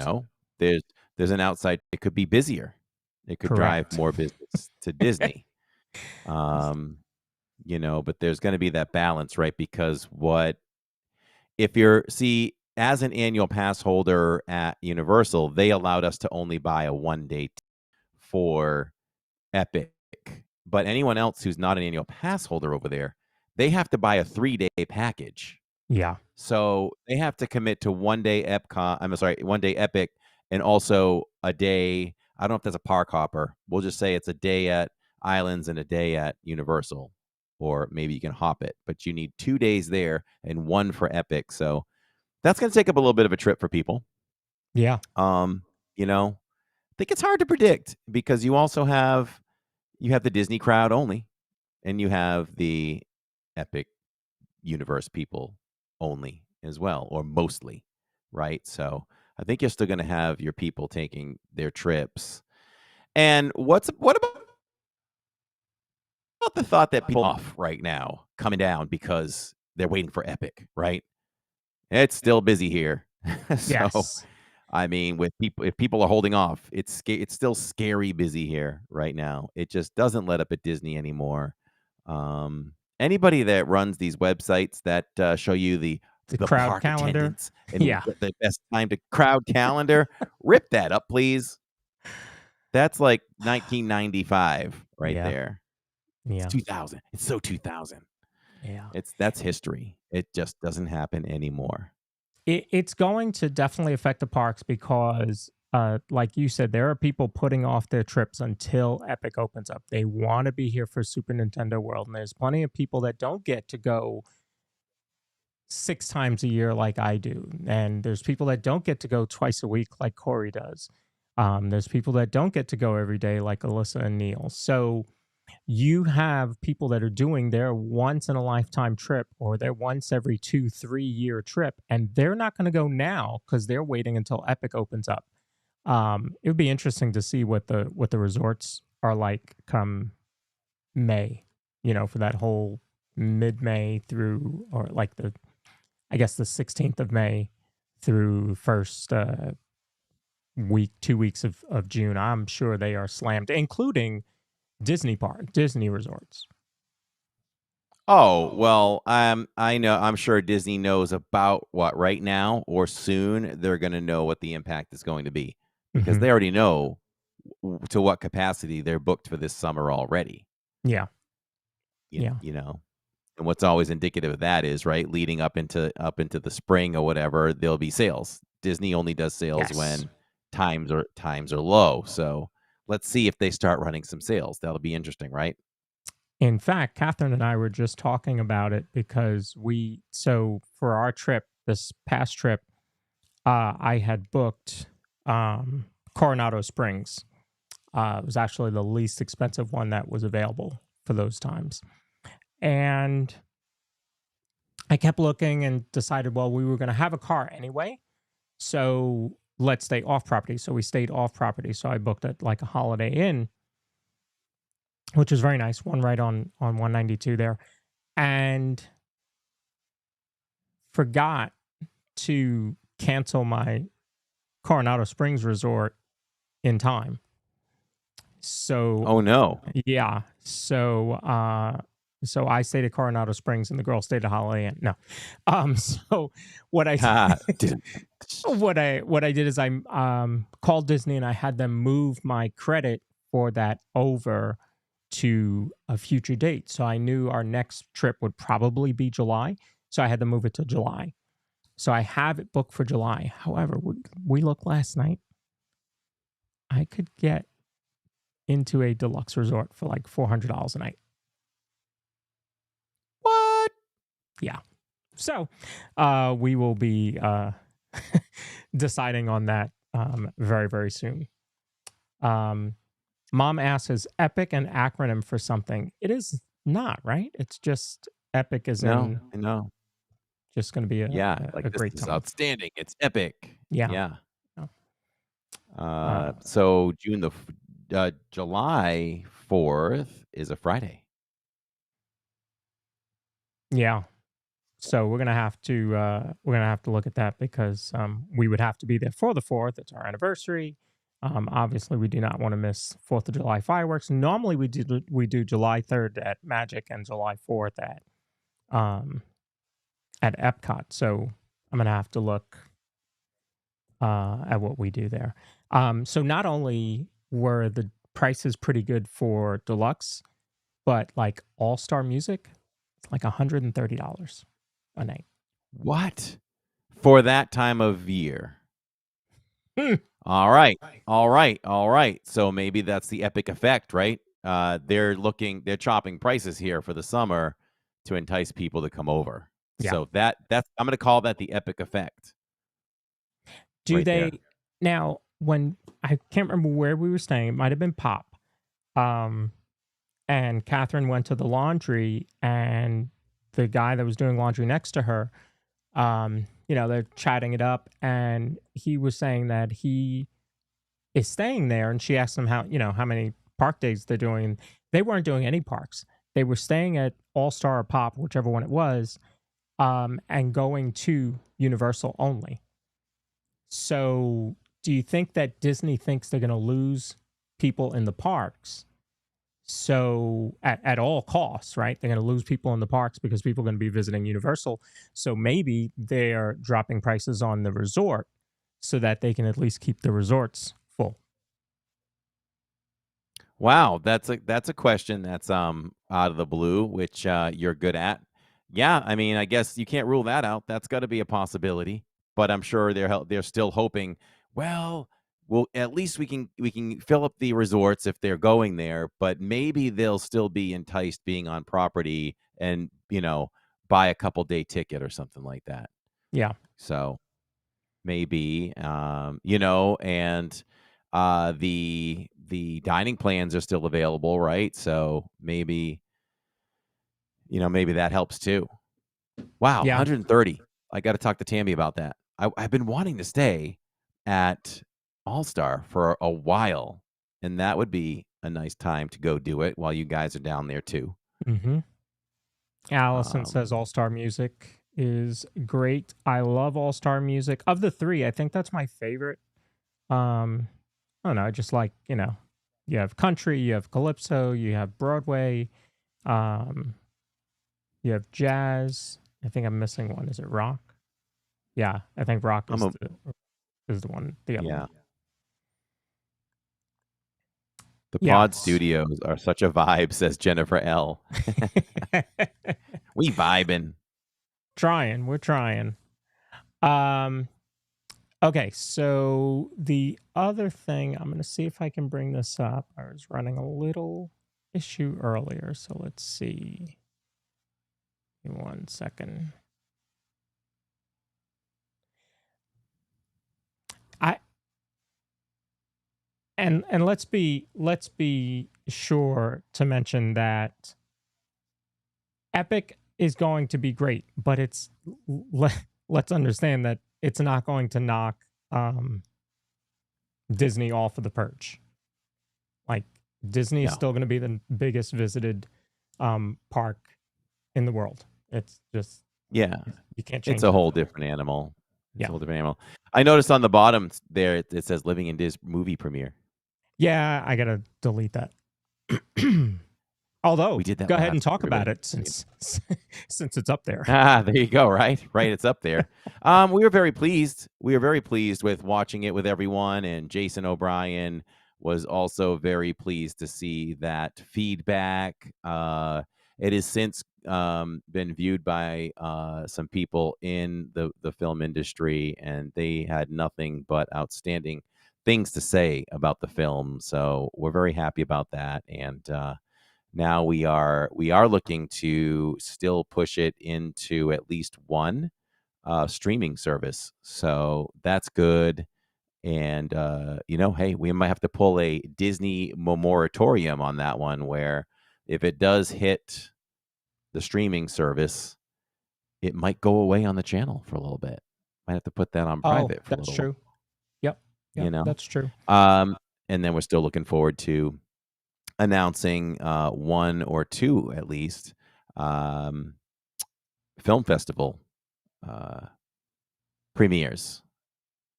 Speaker 6: there's an outside. It could be busier. It could drive
Speaker 7: Correct.
Speaker 6: more business to Disney. But there's going to be that balance, right? Because as an annual pass holder at Universal, they allowed us to only buy a 1-day for Epic. But anyone else who's not an annual pass holder over there, they have to buy a 3-day package.
Speaker 7: Yeah.
Speaker 6: So they have to commit to 1-day Epcot. I'm sorry, 1-day Epic, and also a day. I don't know if that's a park hopper. We'll just say it's a day at Islands and a day at Universal, or maybe you can hop it. But you need 2 days there and 1 for Epic. So that's going to take up a little bit of a trip for people.
Speaker 7: Yeah.
Speaker 6: I think it's hard to predict because you also have the Disney crowd only, and you have the Epic Universe people only as well, or mostly, right? So I think you're still going to have your people taking their trips. And what about the thought that people off right now coming down because they're waiting for Epic, right? It's still busy here. So,
Speaker 7: Yes.
Speaker 6: I mean, if people are holding off, it's still scary busy here right now. It just doesn't let up at Disney anymore. Anybody that runs these websites that show you the
Speaker 7: crowd
Speaker 6: park
Speaker 7: calendar.
Speaker 6: attendance and
Speaker 7: Yeah.
Speaker 6: the best time to crowd calendar, rip that up, please. That's like 1995 right
Speaker 7: Yeah.
Speaker 6: there.
Speaker 7: Yeah.
Speaker 6: It's 2000. It's so 2000.
Speaker 7: Yeah.
Speaker 6: That's history. It just doesn't happen anymore.
Speaker 7: It's going to definitely affect the parks because, like you said, there are people putting off their trips until Epic opens up. They want to be here for Super Nintendo World, and there's plenty of people that don't get to go 6 times a year like I do, and there's people that don't get to go twice a week like Corey does. There's people that don't get to go every day like Alyssa and Neil. So you have people that are doing their once in a lifetime trip or their once every 2-3 year trip, and they're not going to go now because they're waiting until Epic opens up. It would be interesting to see what the resorts are like come May, for that whole mid-May through, or like I guess the 16th of May through first week, 2 weeks of June. I'm sure they are slammed, including Disney resorts.
Speaker 6: Oh, well, I know, I'm sure Disney knows about what right now or soon they're going to know what the impact is going to be because
Speaker 7: Mhm.
Speaker 6: they already know to what capacity they're booked for this summer already.
Speaker 7: Yeah.
Speaker 6: You,
Speaker 7: Yeah.
Speaker 6: you know, and what's always indicative of that is right leading up into the spring or whatever, there'll be sales. Disney only does sales
Speaker 7: Yes.
Speaker 6: when times are low. So let's see if they start running some sales. That'll be interesting, right?
Speaker 7: In fact, Catherine and I were just talking about it because so for our trip, this past trip, I had booked Coronado Springs. It was actually the least expensive one that was available for those times. And I kept looking and decided, well, we were going to have a car anyway. So let's stay off property. So we stayed off property. So I booked at like a Holiday Inn, which was very nice. One right on 192 there. And forgot to cancel my Coronado Springs resort in time. So
Speaker 6: Oh no.
Speaker 7: yeah. So I stayed at Coronado Springs and the girl stayed at Holiday Inn. No. So what I
Speaker 6: Didn't-
Speaker 7: what I did is I called Disney and I had them move my credit for that over to a future date. So I knew our next trip would probably be July. So I had to move it to July. So I have it booked for July. However, we looked last night. I could get into a deluxe resort for like $400 a night.
Speaker 6: What?
Speaker 7: Yeah. So we will be deciding on that very, very soon. Mom asks, is Epic an acronym for something? It is not, right? It's just Epic is
Speaker 6: No, I know.
Speaker 7: just going to be
Speaker 6: Yeah,
Speaker 7: a
Speaker 6: like this
Speaker 7: great
Speaker 6: is
Speaker 7: time.
Speaker 6: outstanding. It's epic.
Speaker 7: Yeah.
Speaker 6: Yeah.
Speaker 7: Oh.
Speaker 6: So July 4th is a Friday.
Speaker 7: Yeah. So we're gonna have to look at that because we would have to be there for the 4th. It's our anniversary. Obviously, we do not want to miss 4th of July fireworks. Normally, we do July 3rd at Magic and July 4th at Epcot. So I'm gonna have to look at what we do there. So not only were the prices pretty good for deluxe, but like all-star music, it's like $130 a night.
Speaker 6: What? For that time of year.
Speaker 7: Hmm.
Speaker 6: All right. So maybe that's the epic effect, right? They're chopping prices here for the summer to entice people to come over.
Speaker 7: Yeah.
Speaker 6: So that's I'm going to call that the epic effect.
Speaker 7: Do
Speaker 6: right
Speaker 7: they
Speaker 6: there.
Speaker 7: now? When I can't remember where we were staying, it might have been Pop. And Catherine went to the laundry, and the guy that was doing laundry next to her, they're chatting it up, and he was saying that he is staying there, and she asked him how many park days they're doing. They weren't doing any parks. They were staying at All Star or Pop, whichever one it was, and going to Universal only. So, do you think that Disney thinks they're going to lose people in the parks? So, at all costs, right? They're going to lose people in the parks because people are going to be visiting Universal. So, maybe they're dropping prices on the resort so that they can at least keep the resorts full.
Speaker 6: Wow, that's a question that's out of the blue, which you're good at. Yeah, I mean, I guess you can't rule that out. That's got to be a possibility. But I'm sure they're still hoping. Well, at least we can fill up the resorts if they're going there. But maybe they'll still be enticed being on property and buy a couple day ticket or something like that.
Speaker 7: Yeah.
Speaker 6: So maybe and The dining plans are still available, right? So maybe maybe that helps too. Wow,
Speaker 7: Yeah.
Speaker 6: 130. I got to talk to Tammy about that. I've been wanting to stay at All Star for a while, and that would be a nice time to go do it while you guys are down there too.
Speaker 7: Mm-hmm. Allison
Speaker 6: Um,
Speaker 7: says All Star Music is great. I love All Star Music. Of the three, I think that's my favorite. I don't know. I just like, you have country, you have calypso, you have Broadway, um, you have jazz. I think I'm missing one. Is it rock? Yeah, I think rock is the one. The other
Speaker 6: yeah.
Speaker 7: one.
Speaker 6: The
Speaker 7: Yeah.
Speaker 6: Pod Studios are such a vibe, says Jennifer L. We vibing.
Speaker 7: We're trying. Okay, so the other thing, I'm going to see if I can bring this up. I was running a little issue earlier, so let's see. Give me 1 second. And let's be sure to mention that Epic is going to be great, but let's understand that it's not going to knock Disney off of the perch. Like, Disney is still going to be the biggest visited park in the world. It's just you can't change.
Speaker 6: It's a whole different animal. It's
Speaker 7: Yeah.
Speaker 6: a whole different animal. I noticed on the bottom there it says Living in Diz movie premiere.
Speaker 7: Yeah, I gotta delete that. Although,
Speaker 6: We did that
Speaker 7: go ahead
Speaker 6: last
Speaker 7: and talk
Speaker 6: year,
Speaker 7: about
Speaker 6: but-
Speaker 7: it since it's up there.
Speaker 6: Ah, there you go. Right, it's up there. We were very pleased. We were very pleased with watching it with everyone, and Jason O'Brien was also very pleased to see that feedback. It has since been viewed by some people in the film industry, and they had nothing but outstanding things to say about the film. So we're very happy about that, and now we are looking to still push it into at least one streaming service. So that's good. And hey, we might have to pull a Disney moratorium on that one, where if it does hit the streaming service, it might go away on the channel for a little bit. Might have to put that on private for a
Speaker 7: That's
Speaker 6: little
Speaker 7: true. Yep, that's true.
Speaker 6: and then we're still looking forward to announcing one or two at least film festival premieres,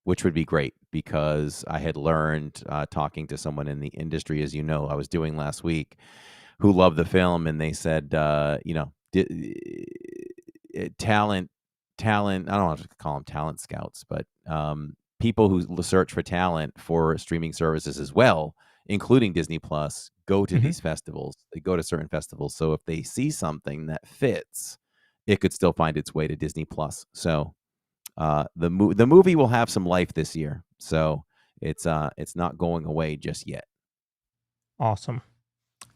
Speaker 6: which would be great, because I had learned talking to someone in the industry, as you know, I was doing last week, who loved the film, and they said, talent. I don't want to call them talent scouts, but people who search for talent for streaming services as well, including Disney Plus, go to these festivals. They go to certain festivals. So if they see something that fits, it could still find its way to Disney Plus. So the movie will have some life this year. So it's not going away just yet.
Speaker 7: Awesome.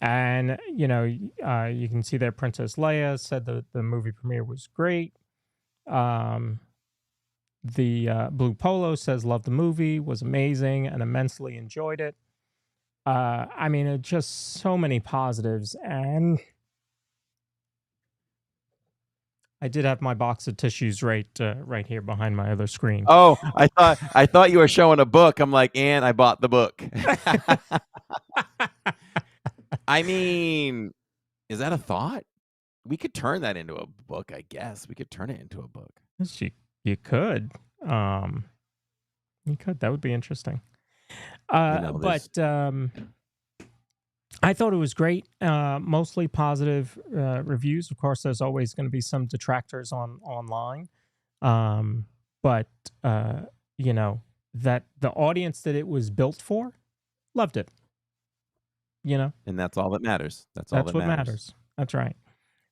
Speaker 7: And you can see there Princess Leia said the movie premiere was great. The Blue Polo says love the movie, was amazing and immensely enjoyed it. I mean, it just so many positives, and I did have my box of tissues right here behind my other screen.
Speaker 6: Oh, I thought you were showing a book. I'm like, and I bought the book. I mean, is that a thought? We could turn that into a book, I guess. We could turn it into a book.
Speaker 7: You could. You could. That would be interesting. But I thought it was great. Mostly positive reviews. Of course, there's always going to be some detractors online. But that the audience that it was built for loved it. And
Speaker 6: that's all that matters. That's
Speaker 7: what matters. That's right.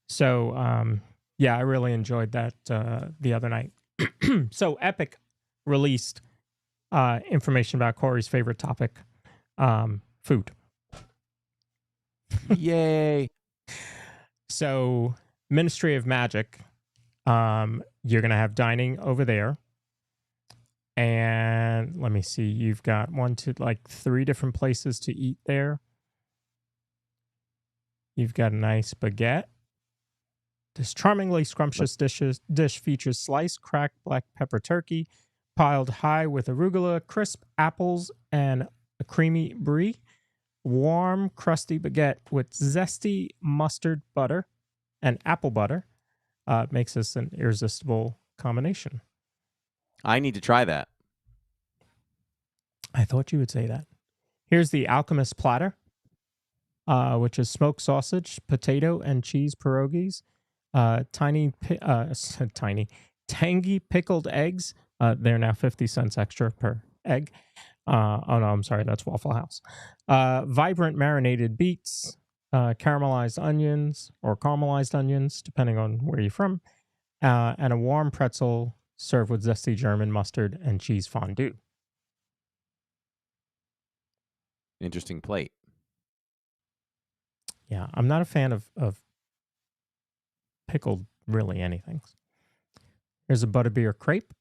Speaker 7: So, I really enjoyed that the other night. So Epic released information about Corey's favorite topic, food.
Speaker 6: Yay.
Speaker 7: So Ministry of Magic, you're going to have dining over there. And let me see, you've got 3 different places to eat there. You've got a nice baguette. This charmingly scrumptious dish features sliced cracked black pepper turkey, piled high with arugula, crisp apples, and a creamy brie. Warm, crusty baguette with zesty mustard butter and apple butter makes this an irresistible combination.
Speaker 6: I need to try that.
Speaker 7: I thought you would say that. Here's the Alchemist platter, which is smoked sausage, potato, and cheese pierogies. Tangy pickled eggs. They're now 50 cents extra per egg. Oh no, I'm sorry, that's Waffle House. Vibrant marinated beets, caramelized onions, depending on where you're from, and a warm pretzel served with zesty German mustard and cheese fondue.
Speaker 6: Interesting plate.
Speaker 7: Yeah, I'm not a fan of pickled really anything. Here's a butterbeer crepe.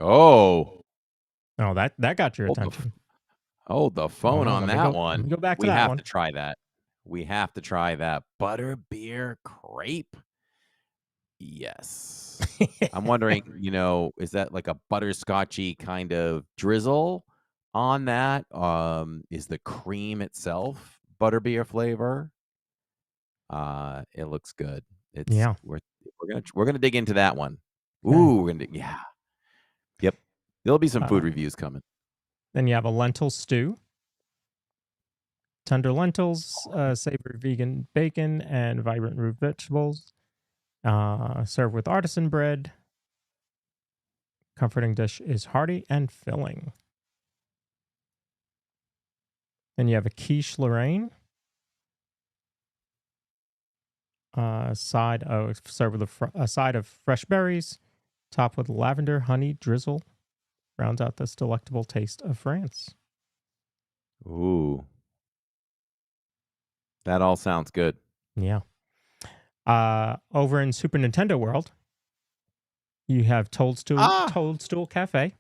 Speaker 6: Oh,
Speaker 7: that got your
Speaker 6: hold
Speaker 7: attention.
Speaker 6: Hold the phone on that one.
Speaker 7: Let me go back to
Speaker 6: we
Speaker 7: that
Speaker 6: have
Speaker 7: one.
Speaker 6: to try that. We have to try that butterbeer crepe. Yes. I'm wondering, is that like a butterscotchy kind of drizzle on that? Is the cream itself butterbeer flavor? It looks good.
Speaker 7: Yeah.
Speaker 6: We're gonna dig into that one.
Speaker 7: Okay.
Speaker 6: Ooh, yeah. Yep. There'll be some food reviews coming.
Speaker 7: Then you have a lentil stew. Tender lentils, savory vegan bacon, and vibrant root vegetables. Served with artisan bread. Comforting dish is hearty and filling. Then you have a quiche Lorraine. Served with a side of fresh berries, topped with lavender honey drizzle. Rounds out this delectable taste of France.
Speaker 6: Ooh. That all sounds good.
Speaker 7: Yeah. Over in Super Nintendo World, you have Toadstool Cafe.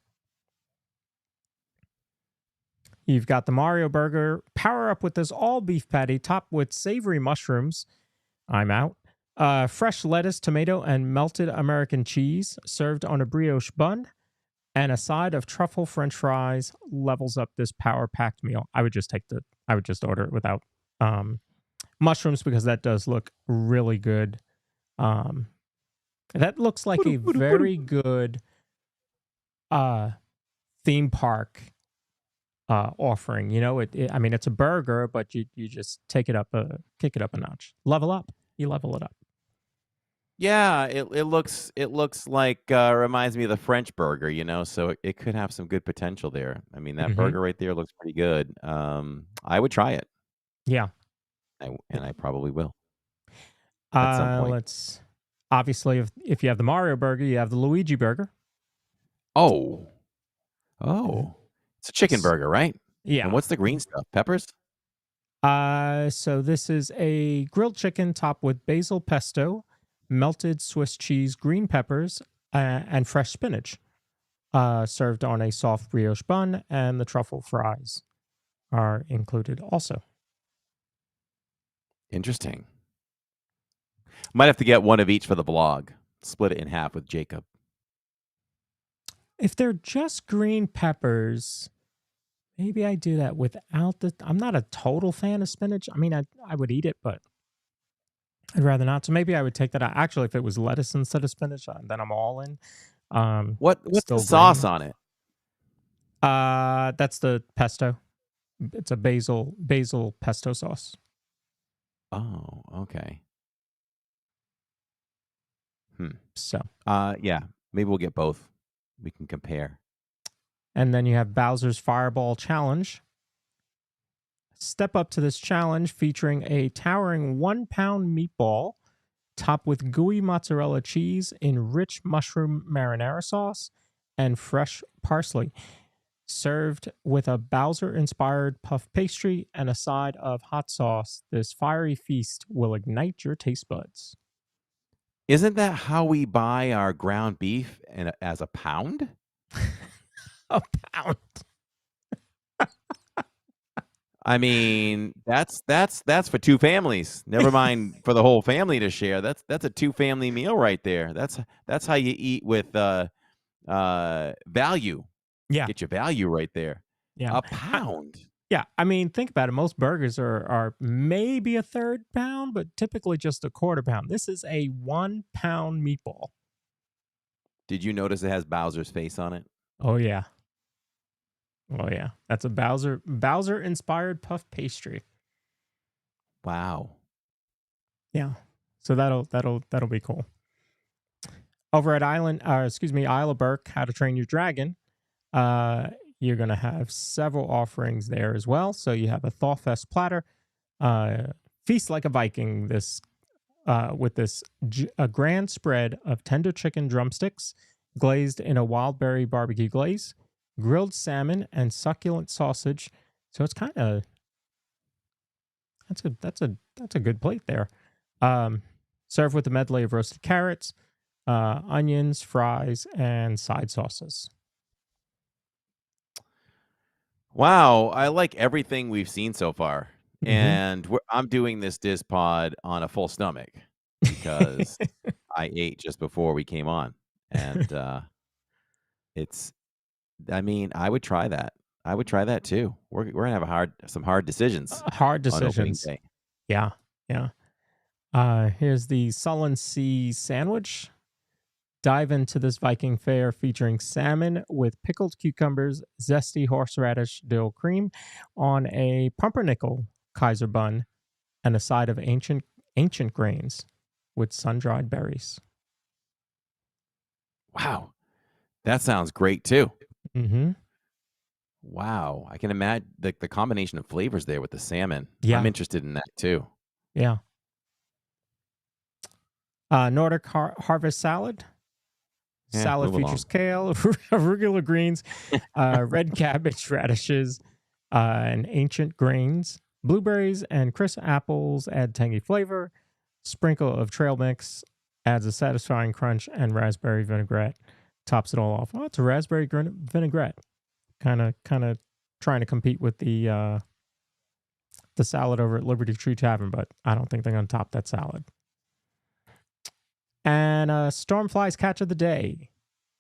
Speaker 7: You've got the Mario Burger. Power up with this all beef patty topped with savory mushrooms. I'm out. Fresh lettuce, tomato, and melted American cheese served on a brioche bun. And a side of truffle French fries levels up this power-packed meal. I would just order it without mushrooms because that does look really good. That looks like a very good theme park offering. It's a burger, but you just kick it up a notch. Level up. You level it up.
Speaker 6: Yeah, it looks like reminds me of the French burger, so it could have some good potential there. I mean, that burger right there looks pretty good. I would try it.
Speaker 7: Yeah.
Speaker 6: And I probably will. At some point.
Speaker 7: Obviously, if you have the Mario burger, you have the Luigi burger.
Speaker 6: Oh. It's a chicken burger, right?
Speaker 7: Yeah.
Speaker 6: And what's the green stuff? Peppers?
Speaker 7: So this is a grilled chicken topped with basil pesto, melted Swiss cheese, green peppers, and fresh spinach. Served on a soft brioche bun, and the truffle fries are included also.
Speaker 6: Interesting. Might have to get one of each for the blog. Split it in half with Jacob.
Speaker 7: If they're just green peppers, maybe I do that without I'm not a total fan of spinach. I mean, I would eat it, but I'd rather not. So maybe I would take that out. Actually, if it was lettuce instead of spinach, then I'm all in.
Speaker 6: What's the sauce on it?
Speaker 7: That's the pesto. It's a basil pesto sauce.
Speaker 6: Oh, okay.
Speaker 7: So,
Speaker 6: yeah, maybe we'll get both. We can compare.
Speaker 7: And then you have Bowser's Fireball Challenge. Step up to this challenge featuring a towering 1-pound meatball topped with gooey mozzarella cheese in rich mushroom marinara sauce and fresh parsley. Served with a Bowser-inspired puff pastry and a side of hot sauce, this fiery feast will ignite your taste buds.
Speaker 6: Isn't that how we buy our ground beef as a pound?
Speaker 7: A pound.
Speaker 6: I mean, that's for two families. Never mind for the whole family to share. That's a two-family meal right there. That's how you eat with value.
Speaker 7: Yeah.
Speaker 6: Get your value right there.
Speaker 7: Yeah.
Speaker 6: A pound.
Speaker 7: Yeah. I mean, think about it. Most burgers are maybe a third pound, but typically just a quarter pound. This is a 1 pound meatball.
Speaker 6: Did you notice it has Bowser's face on it?
Speaker 7: Oh, yeah. Oh, yeah. That's a Bowser inspired puff pastry.
Speaker 6: Wow.
Speaker 7: Yeah. So that'll be cool. Over at Isle of Burke, How to Train Your Dragon, you're going to have several offerings there as well. So you have a Thawfest platter, feast like a Viking. With a grand spread of tender chicken drumsticks glazed in a wild berry barbecue glaze, grilled salmon, and succulent sausage. So it's kind of that's a good plate there. Served with a medley of roasted carrots, onions, fries, and side sauces.
Speaker 6: Wow, I like everything we've seen so far.
Speaker 7: Mhm.
Speaker 6: And I'm doing this DizPod on a full stomach because I ate just before we came on. And I would try that. I would try that too. We're going to have some hard decisions
Speaker 7: Hard
Speaker 6: on opening
Speaker 7: decisions.
Speaker 6: day.
Speaker 7: Yeah. Here's the Sullen Sea sandwich. Dive into this Viking fare featuring salmon with pickled cucumbers, zesty horseradish dill cream on a pumpernickel Kaiser bun, and a side of ancient grains with sun-dried berries.
Speaker 6: Wow. That sounds great too.
Speaker 7: Mm-hmm.
Speaker 6: Wow. I can imagine the combination of flavors there with the salmon.
Speaker 7: Yeah.
Speaker 6: I'm interested in that too.
Speaker 7: Yeah. Nordic harvest salad.
Speaker 6: Yeah,
Speaker 7: Salad
Speaker 6: move
Speaker 7: features kale, arugula greens, red cabbage, radishes, and ancient grains. Blueberries and crisp apples add tangy flavor. Sprinkle of trail mix adds a satisfying crunch, and raspberry vinaigrette tops it all off. Oh, it's a raspberry vinaigrette. Kind of trying to compete with the salad over at Liberty Tree Tavern, but I don't think they're going to top that salad. And Stormfly's catch of the day.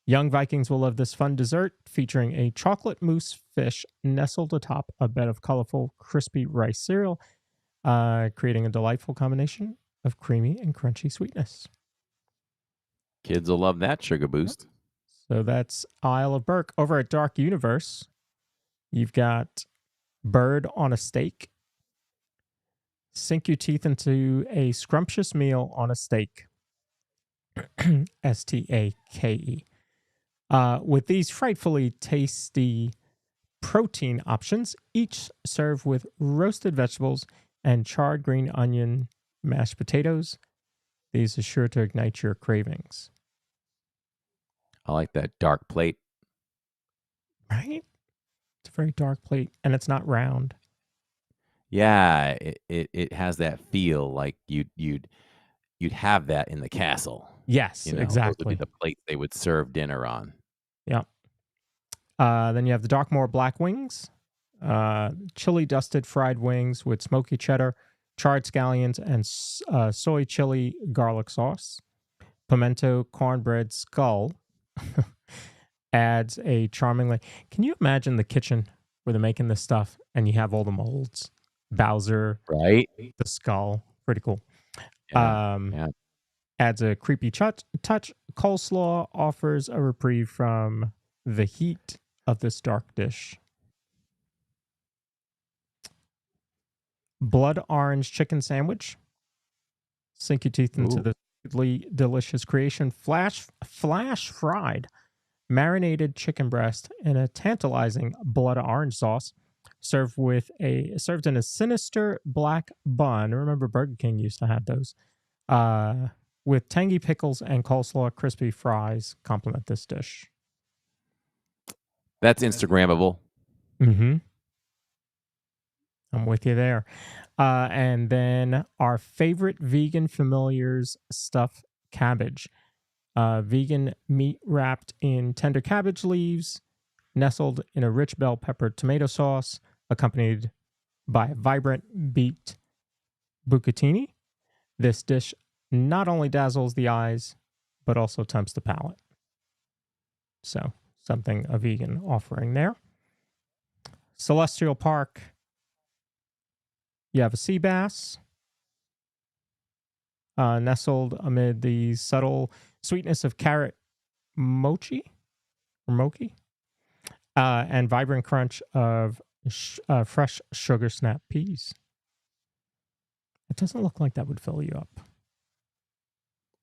Speaker 7: Young Vikings will love this fun dessert featuring a chocolate mousse fish nestled atop a bed of colorful, crispy rice cereal, creating a delightful combination of creamy and crunchy sweetness.
Speaker 6: Kids will love that sugar boost.
Speaker 7: So that's Isle of Burke. Over at Dark Universe, you've got bird on a steak. Sink your teeth into a scrumptious meal on a steak. Stake. With these frightfully tasty protein options, each served with roasted vegetables and charred green onion mashed potatoes. These are sure to ignite your cravings.
Speaker 6: I like that dark plate.
Speaker 7: Right? It's a very dark plate, and it's not round.
Speaker 6: Yeah, it has that feel like you'd have that in the castle.
Speaker 7: Yes,
Speaker 6: Those would
Speaker 7: exactly.
Speaker 6: be the plates they would serve dinner on.
Speaker 7: Yeah. Then you have the Darkmoor Black Wings, chili dusted fried wings with smoky cheddar, charred scallions, and soy chili garlic sauce. Pimento cornbread skull adds a charming. Can you imagine the kitchen where they're making this stuff and you have all the molds? Bowser,
Speaker 6: right?
Speaker 7: The skull, pretty cool.
Speaker 6: Yeah.
Speaker 7: Adds a creepy touch. Coleslaw offers a reprieve from the heat of this dark dish. Blood orange chicken sandwich. Sink your teeth into the delicious creation. Flash fried marinated chicken breast in a tantalizing blood orange sauce. Served in a sinister black bun. Remember, Burger King used to have those. With tangy pickles and coleslaw, crispy fries complement this dish.
Speaker 6: That's Instagrammable.
Speaker 7: Mm-hmm. I'm with you there. And then our favorite vegan familiars stuffed cabbage. Vegan meat wrapped in tender cabbage leaves, nestled in a rich bell pepper tomato sauce, accompanied by a vibrant beet bucatini. This dish not only dazzles the eyes, but also tempts the palate. So, something a vegan offering there. Celestial Park. You have a sea bass, nestled amid the subtle sweetness of carrot mochi, and vibrant crunch of fresh sugar snap peas. It doesn't look like that would fill you up.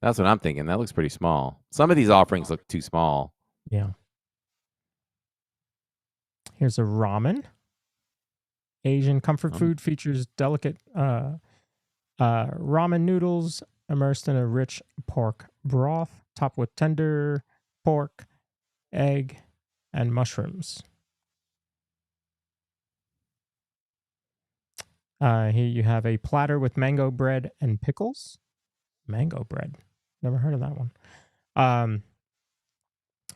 Speaker 6: That's what I'm thinking. That looks pretty small. Some of these offerings look too small.
Speaker 7: Yeah. Here's a ramen. Asian comfort food features delicate ramen noodles immersed in a rich pork broth, topped with tender pork, egg, and mushrooms. Here you have a platter with mango bread and pickles. Mango bread. Never heard of that one.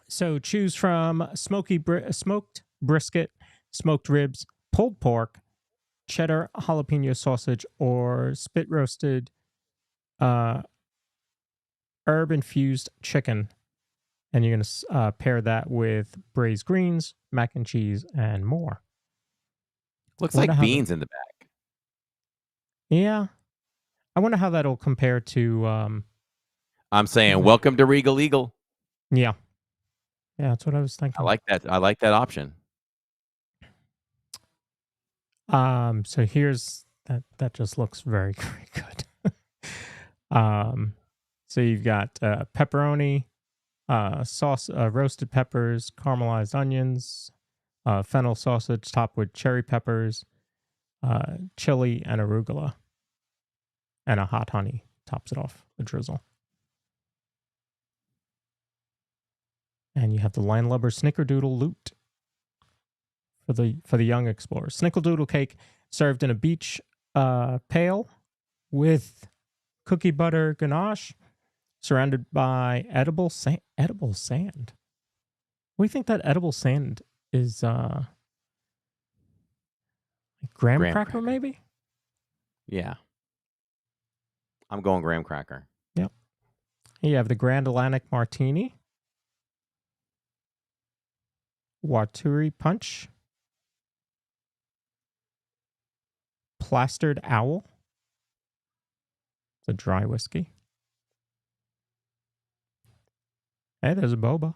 Speaker 7: So choose from smoked brisket, smoked ribs, pulled pork, cheddar jalapeno sausage, or spit roasted herb infused chicken. And you're going to pair that with braised greens, mac and cheese, and more.
Speaker 6: Looks like beans in the back.
Speaker 7: Yeah. I wonder how that'll compare to...
Speaker 6: I'm saying, welcome to Regal Eagle.
Speaker 7: Yeah. Yeah, that's what I was thinking.
Speaker 6: I like that. I like that option.
Speaker 7: So here's... That just looks very, very good. So you've got pepperoni, sauce, roasted peppers, caramelized onions, fennel sausage topped with cherry peppers, chili, and arugula. And a hot honey tops it off, a drizzle. And you have the landlubber snickerdoodle loot for the young explorers. Snickerdoodle cake served in a beach pail with cookie butter ganache, surrounded by edible sand. Edible sand. We think that edible sand is graham cracker, maybe?
Speaker 6: Yeah. I'm going graham cracker.
Speaker 7: Yep. You have the Grand Atlantic Martini, Waturi Punch, Plastered Owl. It's a dry whiskey. Hey, there's a boba.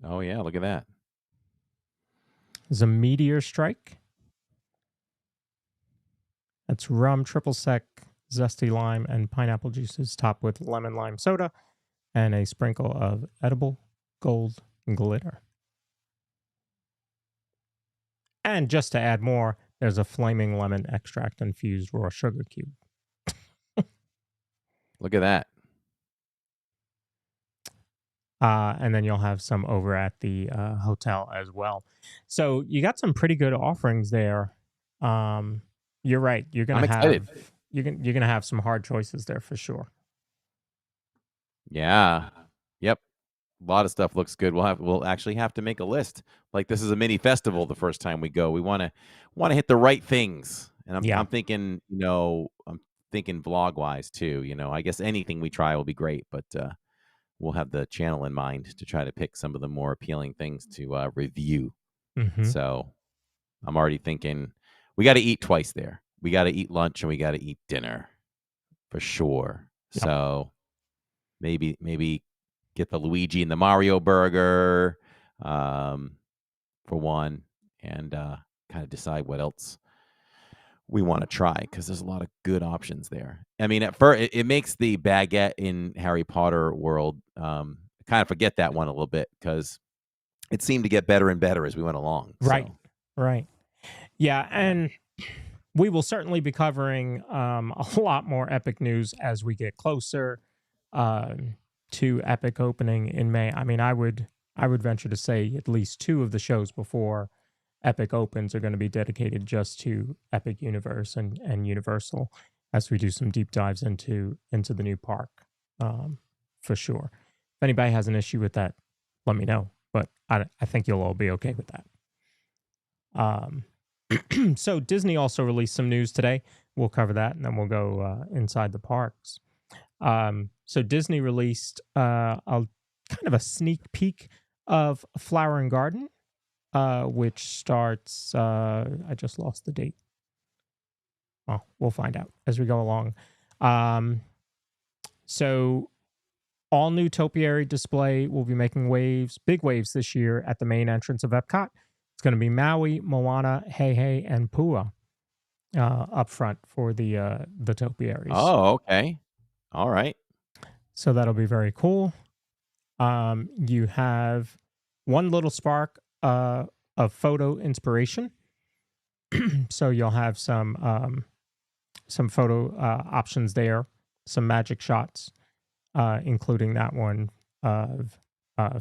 Speaker 6: Oh, yeah. Look at that.
Speaker 7: There's a Meteor Strike. That's rum, triple sec, zesty lime, and pineapple juices topped with lemon lime soda and a sprinkle of edible gold glitter. And just to add more, there's a flaming lemon extract infused raw sugar cube.
Speaker 6: Look at that.
Speaker 7: And then you'll have some over at the hotel as well. So you got some pretty good offerings there. You're right. You're gonna have some hard choices there for sure.
Speaker 6: Yeah. Yep. A lot of stuff looks good. We'll actually have to make a list. Like this is a mini festival the first time we go. We want to hit the right things. And I'm thinking, I'm thinking vlog wise too. I guess anything we try will be great, but we'll have the channel in mind to try to pick some of the more appealing things to review.
Speaker 7: Mm-hmm.
Speaker 6: So I'm already thinking we got to eat twice there. We got to eat lunch and we got to eat dinner for sure. Yep. So maybe get the Luigi and the Mario burger for one, and kind of decide what else we want to try, because there's a lot of good options there. I mean, at first, it makes the baguette in Harry Potter world kind of forget that one a little bit, because it seemed to get better and better as we went along.
Speaker 7: Right, right. Yeah, and we will certainly be covering a lot more Epic news as we get closer to Epic opening in May. I mean, I would venture to say at least 2 of the shows before Epic opens are going to be dedicated just to Epic Universe and Universal. as we do some deep dives into the new park, for sure. If anybody has an issue with that, let me know. But I think you'll all be okay with that. So Disney also released some news today. We'll cover that, and then we'll go inside the parks. So Disney released a kind of a sneak peek of Flower and Garden, which starts. I just lost the date. Well, we'll find out as we go along. So all new topiary display will be making big waves this year at the main entrance of Epcot. It's going to be Maui, Moana, Hei Hei, and Pua up front for the topiaries.
Speaker 6: Oh, okay. All right.
Speaker 7: So that'll be very cool. You have one little spark of photo inspiration. So you'll have some photo options there, some magic shots, including that one of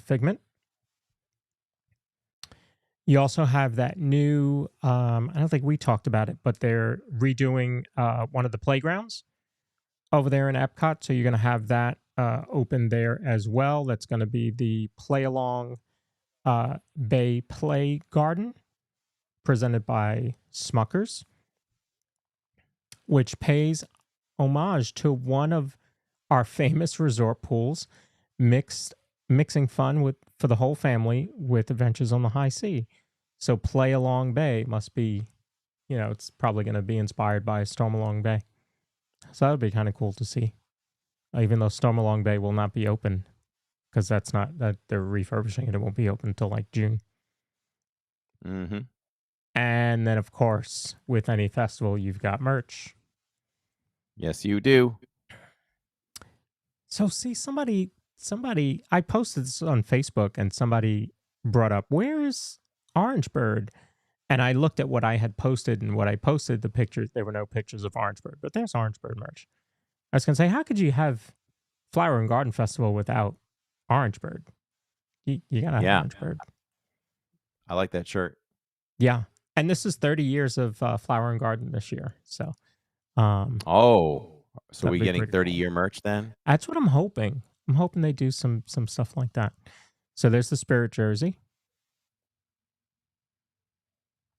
Speaker 7: Figment. You also have that new, I don't think we talked about it, but they're redoing one of the playgrounds over there in Epcot. So you're going to have that open there as well. That's going to be the Play Along Bay Play Garden, presented by Smuckers, which pays homage to one of our famous resort pools, mixing fun for the whole family with adventures on the high sea. So Play Along Bay must be, it's probably going to be inspired by Stormalong Bay. So that would be kind of cool to see, even though Stormalong Bay will not be open, because that they're refurbishing it. It won't be open until like June.
Speaker 6: Mm-hmm.
Speaker 7: And then, of course, with any festival, you've got merch.
Speaker 6: Yes, you do.
Speaker 7: So see, somebody, I posted this on Facebook, and somebody brought up, where is Orangeburg? And I looked at what I had posted, and what I posted, the pictures, there were no pictures of Orangeburg, but there's Orangeburg merch. I was going to say, how could you have Flower and Garden Festival without Orangeburg? You got to have Orangeburg.
Speaker 6: I like that shirt.
Speaker 7: Yeah. And this is 30 years of Flower and Garden this year. So,
Speaker 6: so we getting 30-year merch then?
Speaker 7: That's what I'm hoping. I'm hoping they do some stuff like that. So there's the Spirit jersey.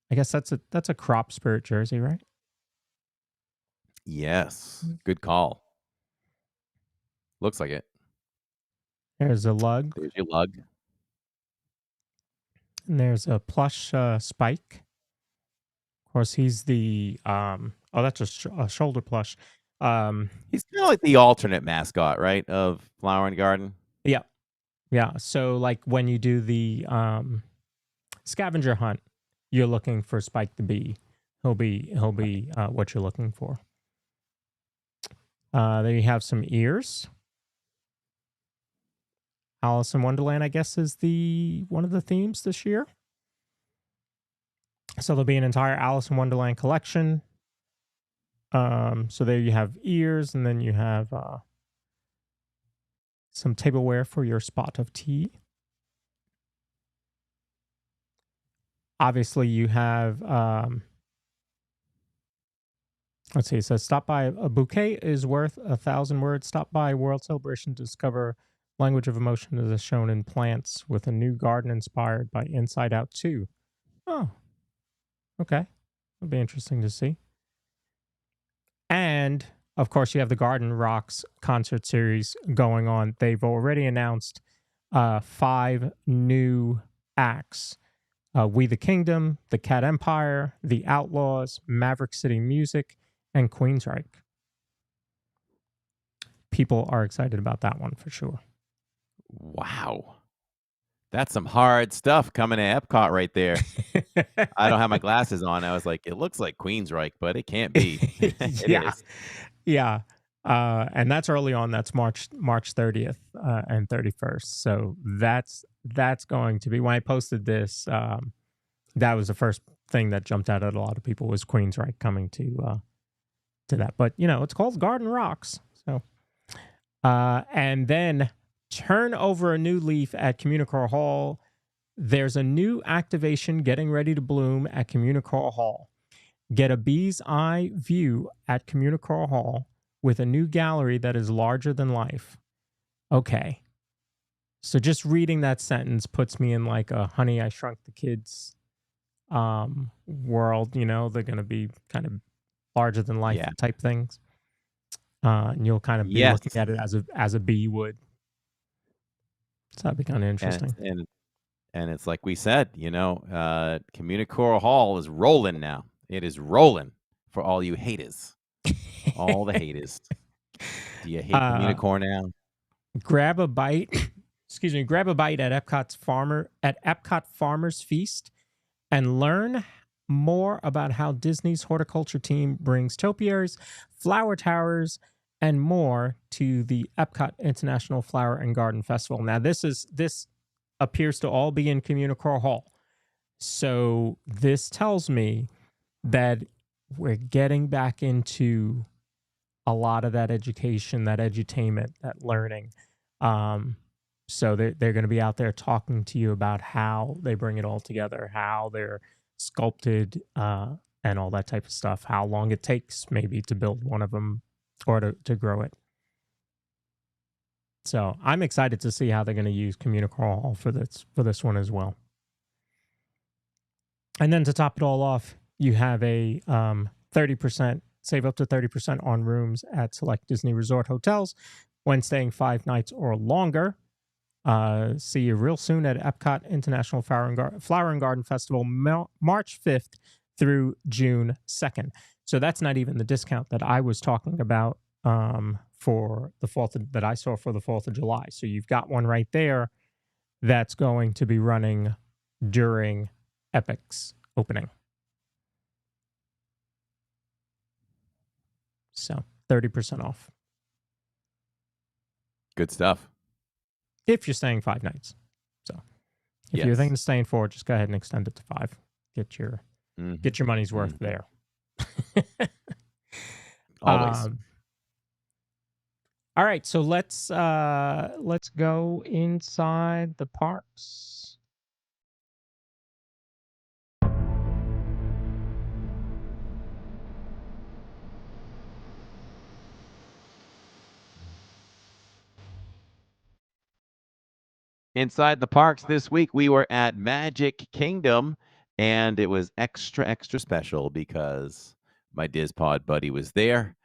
Speaker 7: I guess that's a crop Spirit jersey, right?
Speaker 6: Yes. Good call. Looks like it.
Speaker 7: There's a lug.
Speaker 6: There's your lug.
Speaker 7: And there's a plush Spike. Of course, he's the that's a shoulder plush.
Speaker 6: He's kind of like the alternate mascot, right, of Flower and Garden.
Speaker 7: Yeah. So like when you do the scavenger hunt, you're looking for Spike the Bee. He'll be what you're looking for. There you have some ears. Alice in Wonderland, I guess, is one of the themes this year. So there'll be an entire Alice in Wonderland collection. So there you have ears, and then you have some tableware for your spot of tea. Obviously, you have, let's see, it says, stop by, a bouquet is worth 1,000 words. Stop by World Celebration to discover language of emotion as shown in plants with a new garden inspired by Inside Out 2. Oh, okay. That'll be interesting to see. And, of course, you have the Garden Rocks concert series going on. They've already announced 5 new acts. We the Kingdom, the Cat Empire, the Outlaws, Maverick City Music, and Queensryche. People are excited about that one for sure.
Speaker 6: Wow. That's some hard stuff coming to Epcot right there. I don't have my glasses on. I was like, it looks like Queensryche, but it can't be.
Speaker 7: Yeah. And that's early on. That's March 30th and 31st. So that's going to be, when I posted this, that was the first thing that jumped out at a lot of people, was Queensryche coming to that. But, it's called Garden Rocks. So, and then turn over a new leaf at Communicore Hall. There's a new activation getting ready to bloom at Communicore Hall. Get a bee's eye view at Communicore Hall with a new gallery that is larger than life. Okay. So just reading that sentence puts me in like a Honey, I Shrunk the Kids world. You know, they're going to be kind of larger than life
Speaker 6: Yeah.
Speaker 7: type things. And you'll kind of be
Speaker 6: Yes.
Speaker 7: looking at it as a bee would. So that'd be kind of interesting.
Speaker 6: And it's like we said, you know, Communicore Hall is rolling now. It is rolling for all you haters. All the haters. Do you hate Communicore now?
Speaker 7: Grab a bite. Excuse me. Grab a bite at Epcot Farmers Feast and learn more about how Disney's horticulture team brings topiaries, flower towers, and more to the Epcot International Flower and Garden Festival. Now, this appears to all be in Communicore Hall. So this tells me that we're getting back into a lot of that education, that edutainment, that learning. So they're going to be out there talking to you about how they bring it all together, how they're sculpted, and all that type of stuff, how long it takes maybe to build one of them or to grow it. So I'm excited to see how they're going to use Communicore Hall for this one as well. And then to top it all off, you have a 30%, save up to 30% on rooms at select Disney Resort hotels when staying 5 nights or longer. See you real soon at Epcot International Flower and Garden Festival, March 5th through June 2nd. So that's not even the discount that I was talking about for the 4th that I saw for the 4th of July. So you've got one right there that's going to be running during Epic's opening. So 30% off.
Speaker 6: Good stuff.
Speaker 7: If you're staying 5 nights. So if you're thinking of staying 4, just go ahead and extend it to 5. Get your money's worth there.
Speaker 6: Always.
Speaker 7: All right, so let's go inside the parks.
Speaker 6: Inside the parks this week, we were at Magic Kingdom, and it was extra special because my DizPod buddy was there,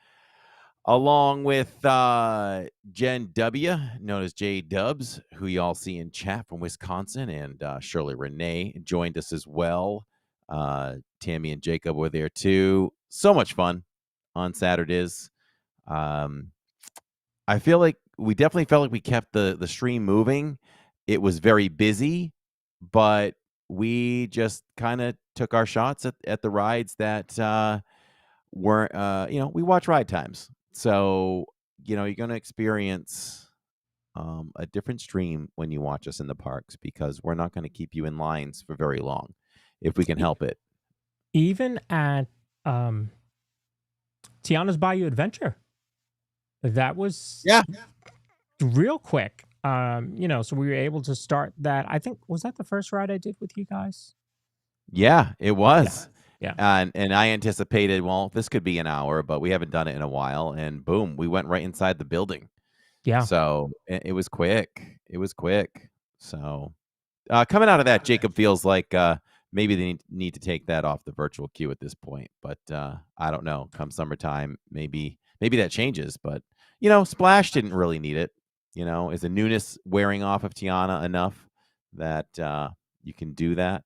Speaker 6: along with Jen W., known as J Dubs, who you all see in chat from Wisconsin, and Shirley Renee joined us as well. Tammy and Jacob were there too. So much fun on Saturdays. I feel like we definitely felt like we kept the stream moving. It was very busy, but we just kind of took our shots at the rides that weren't, we watch ride times. So, you're going to experience a different stream when you watch us in the parks because we're not going to keep you in lines for very long if we can help it.
Speaker 7: Even at Tiana's Bayou Adventure, that was real quick. So we were able to start that. I think, was that the first ride I did with you guys?
Speaker 6: Yeah, it was.
Speaker 7: Yeah.
Speaker 6: And I anticipated, well, this could be an hour, but we haven't done it in a while. And boom, we went right inside the building.
Speaker 7: Yeah.
Speaker 6: So it was quick. It was quick. So coming out of that, Jacob feels like maybe they need to take that off the virtual queue at this point. But I don't know. Come summertime, maybe that changes. But, Splash didn't really need it. Is the newness wearing off of Tiana enough that you can do that?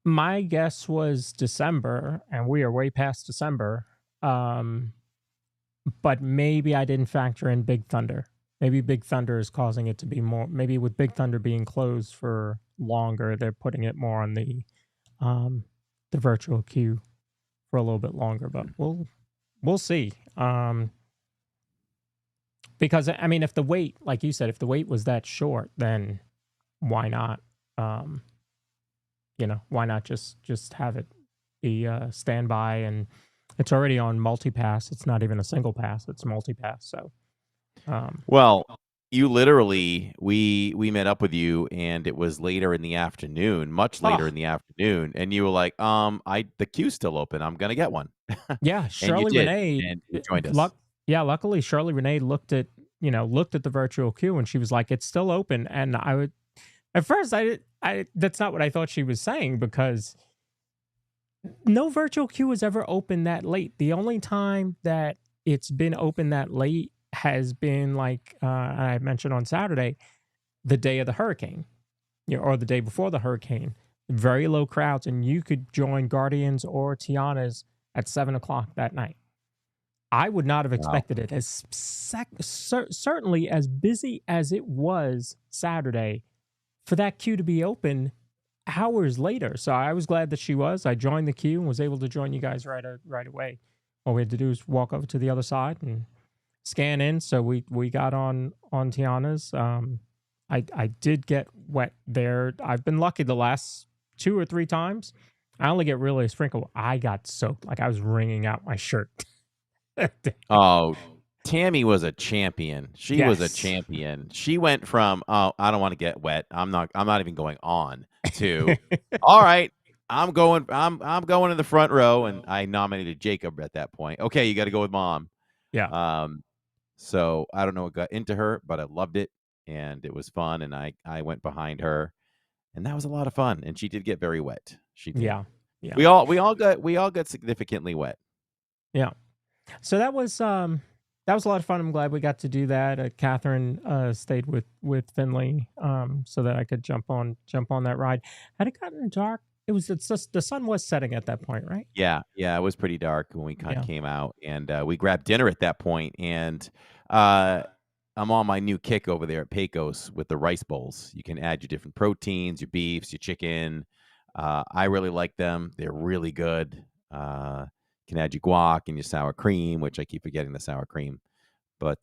Speaker 7: My guess was December, and we are way past December. But maybe I didn't factor in Big Thunder. Maybe Big Thunder is causing it to be more. Maybe with Big Thunder being closed for longer, they're putting it more on the virtual queue for a little bit longer. But we'll see. Because if the wait, like you said, if the wait was that short, then why not? Why not just have it be standby? And it's already on multi-pass. It's not even a single pass. It's multi-pass. So,
Speaker 6: well, You literally, we met up with you, and it was later in the afternoon, much later
Speaker 7: Oh,
Speaker 6: in the afternoon, and you were like, the queue's still open. I'm gonna get one,
Speaker 7: yeah,
Speaker 6: and you
Speaker 7: Shirley
Speaker 6: did,
Speaker 7: Renee.
Speaker 6: and you joined us.
Speaker 7: Luckily, Shirley Renee looked at the virtual queue, and she was like, "It's still open." And I would, at first, that's not what I thought she was saying, because no virtual queue was ever open that late. The only time that it's been open that late has been, like, I mentioned on Saturday, the day of the hurricane, or the day before the hurricane. Very low crowds, and you could join Guardians or Tiana's at 7 o'clock that night. I would not have
Speaker 6: Wow.
Speaker 7: expected it as certainly as busy as it was Saturday, for that queue to be open hours later. So I was glad that she was. I joined the queue and was able to join you guys right away. All we had to do was walk over to the other side and scan in. So we got on Tiana's. I did get wet there. I've been lucky the last 2 or 3 times. I only get really a sprinkle. I got soaked, like I was wringing out my shirt.
Speaker 6: Oh, Tammy was a champion. She was a
Speaker 7: Yes.
Speaker 6: champion. She went from, "Oh, I don't want to get wet. I'm not even going on," to, "All right, I'm going in the front row," and I nominated Jacob at that point. "Okay, you got to go with mom."
Speaker 7: Yeah.
Speaker 6: So I don't know what got into her, but I loved it, and it was fun, and I went behind her, and that was a lot of fun, and she did get very wet. She did.
Speaker 7: Yeah. Yeah.
Speaker 6: We all got significantly wet.
Speaker 7: Yeah. So that was a lot of fun. I'm glad we got to do that. Catherine stayed with Finley, so that I could jump on that ride. Had it gotten dark? It's just the sun was setting at that point, right?
Speaker 6: Yeah, it was pretty dark when we kind
Speaker 7: Yeah.
Speaker 6: of came out, and we grabbed dinner at that point, and I'm on my new kick over there at Pecos with the rice bowls. You can add your different proteins, your beefs, your chicken. I really like them. They're really good. You can add your guac and your sour cream, which I keep forgetting the sour cream. But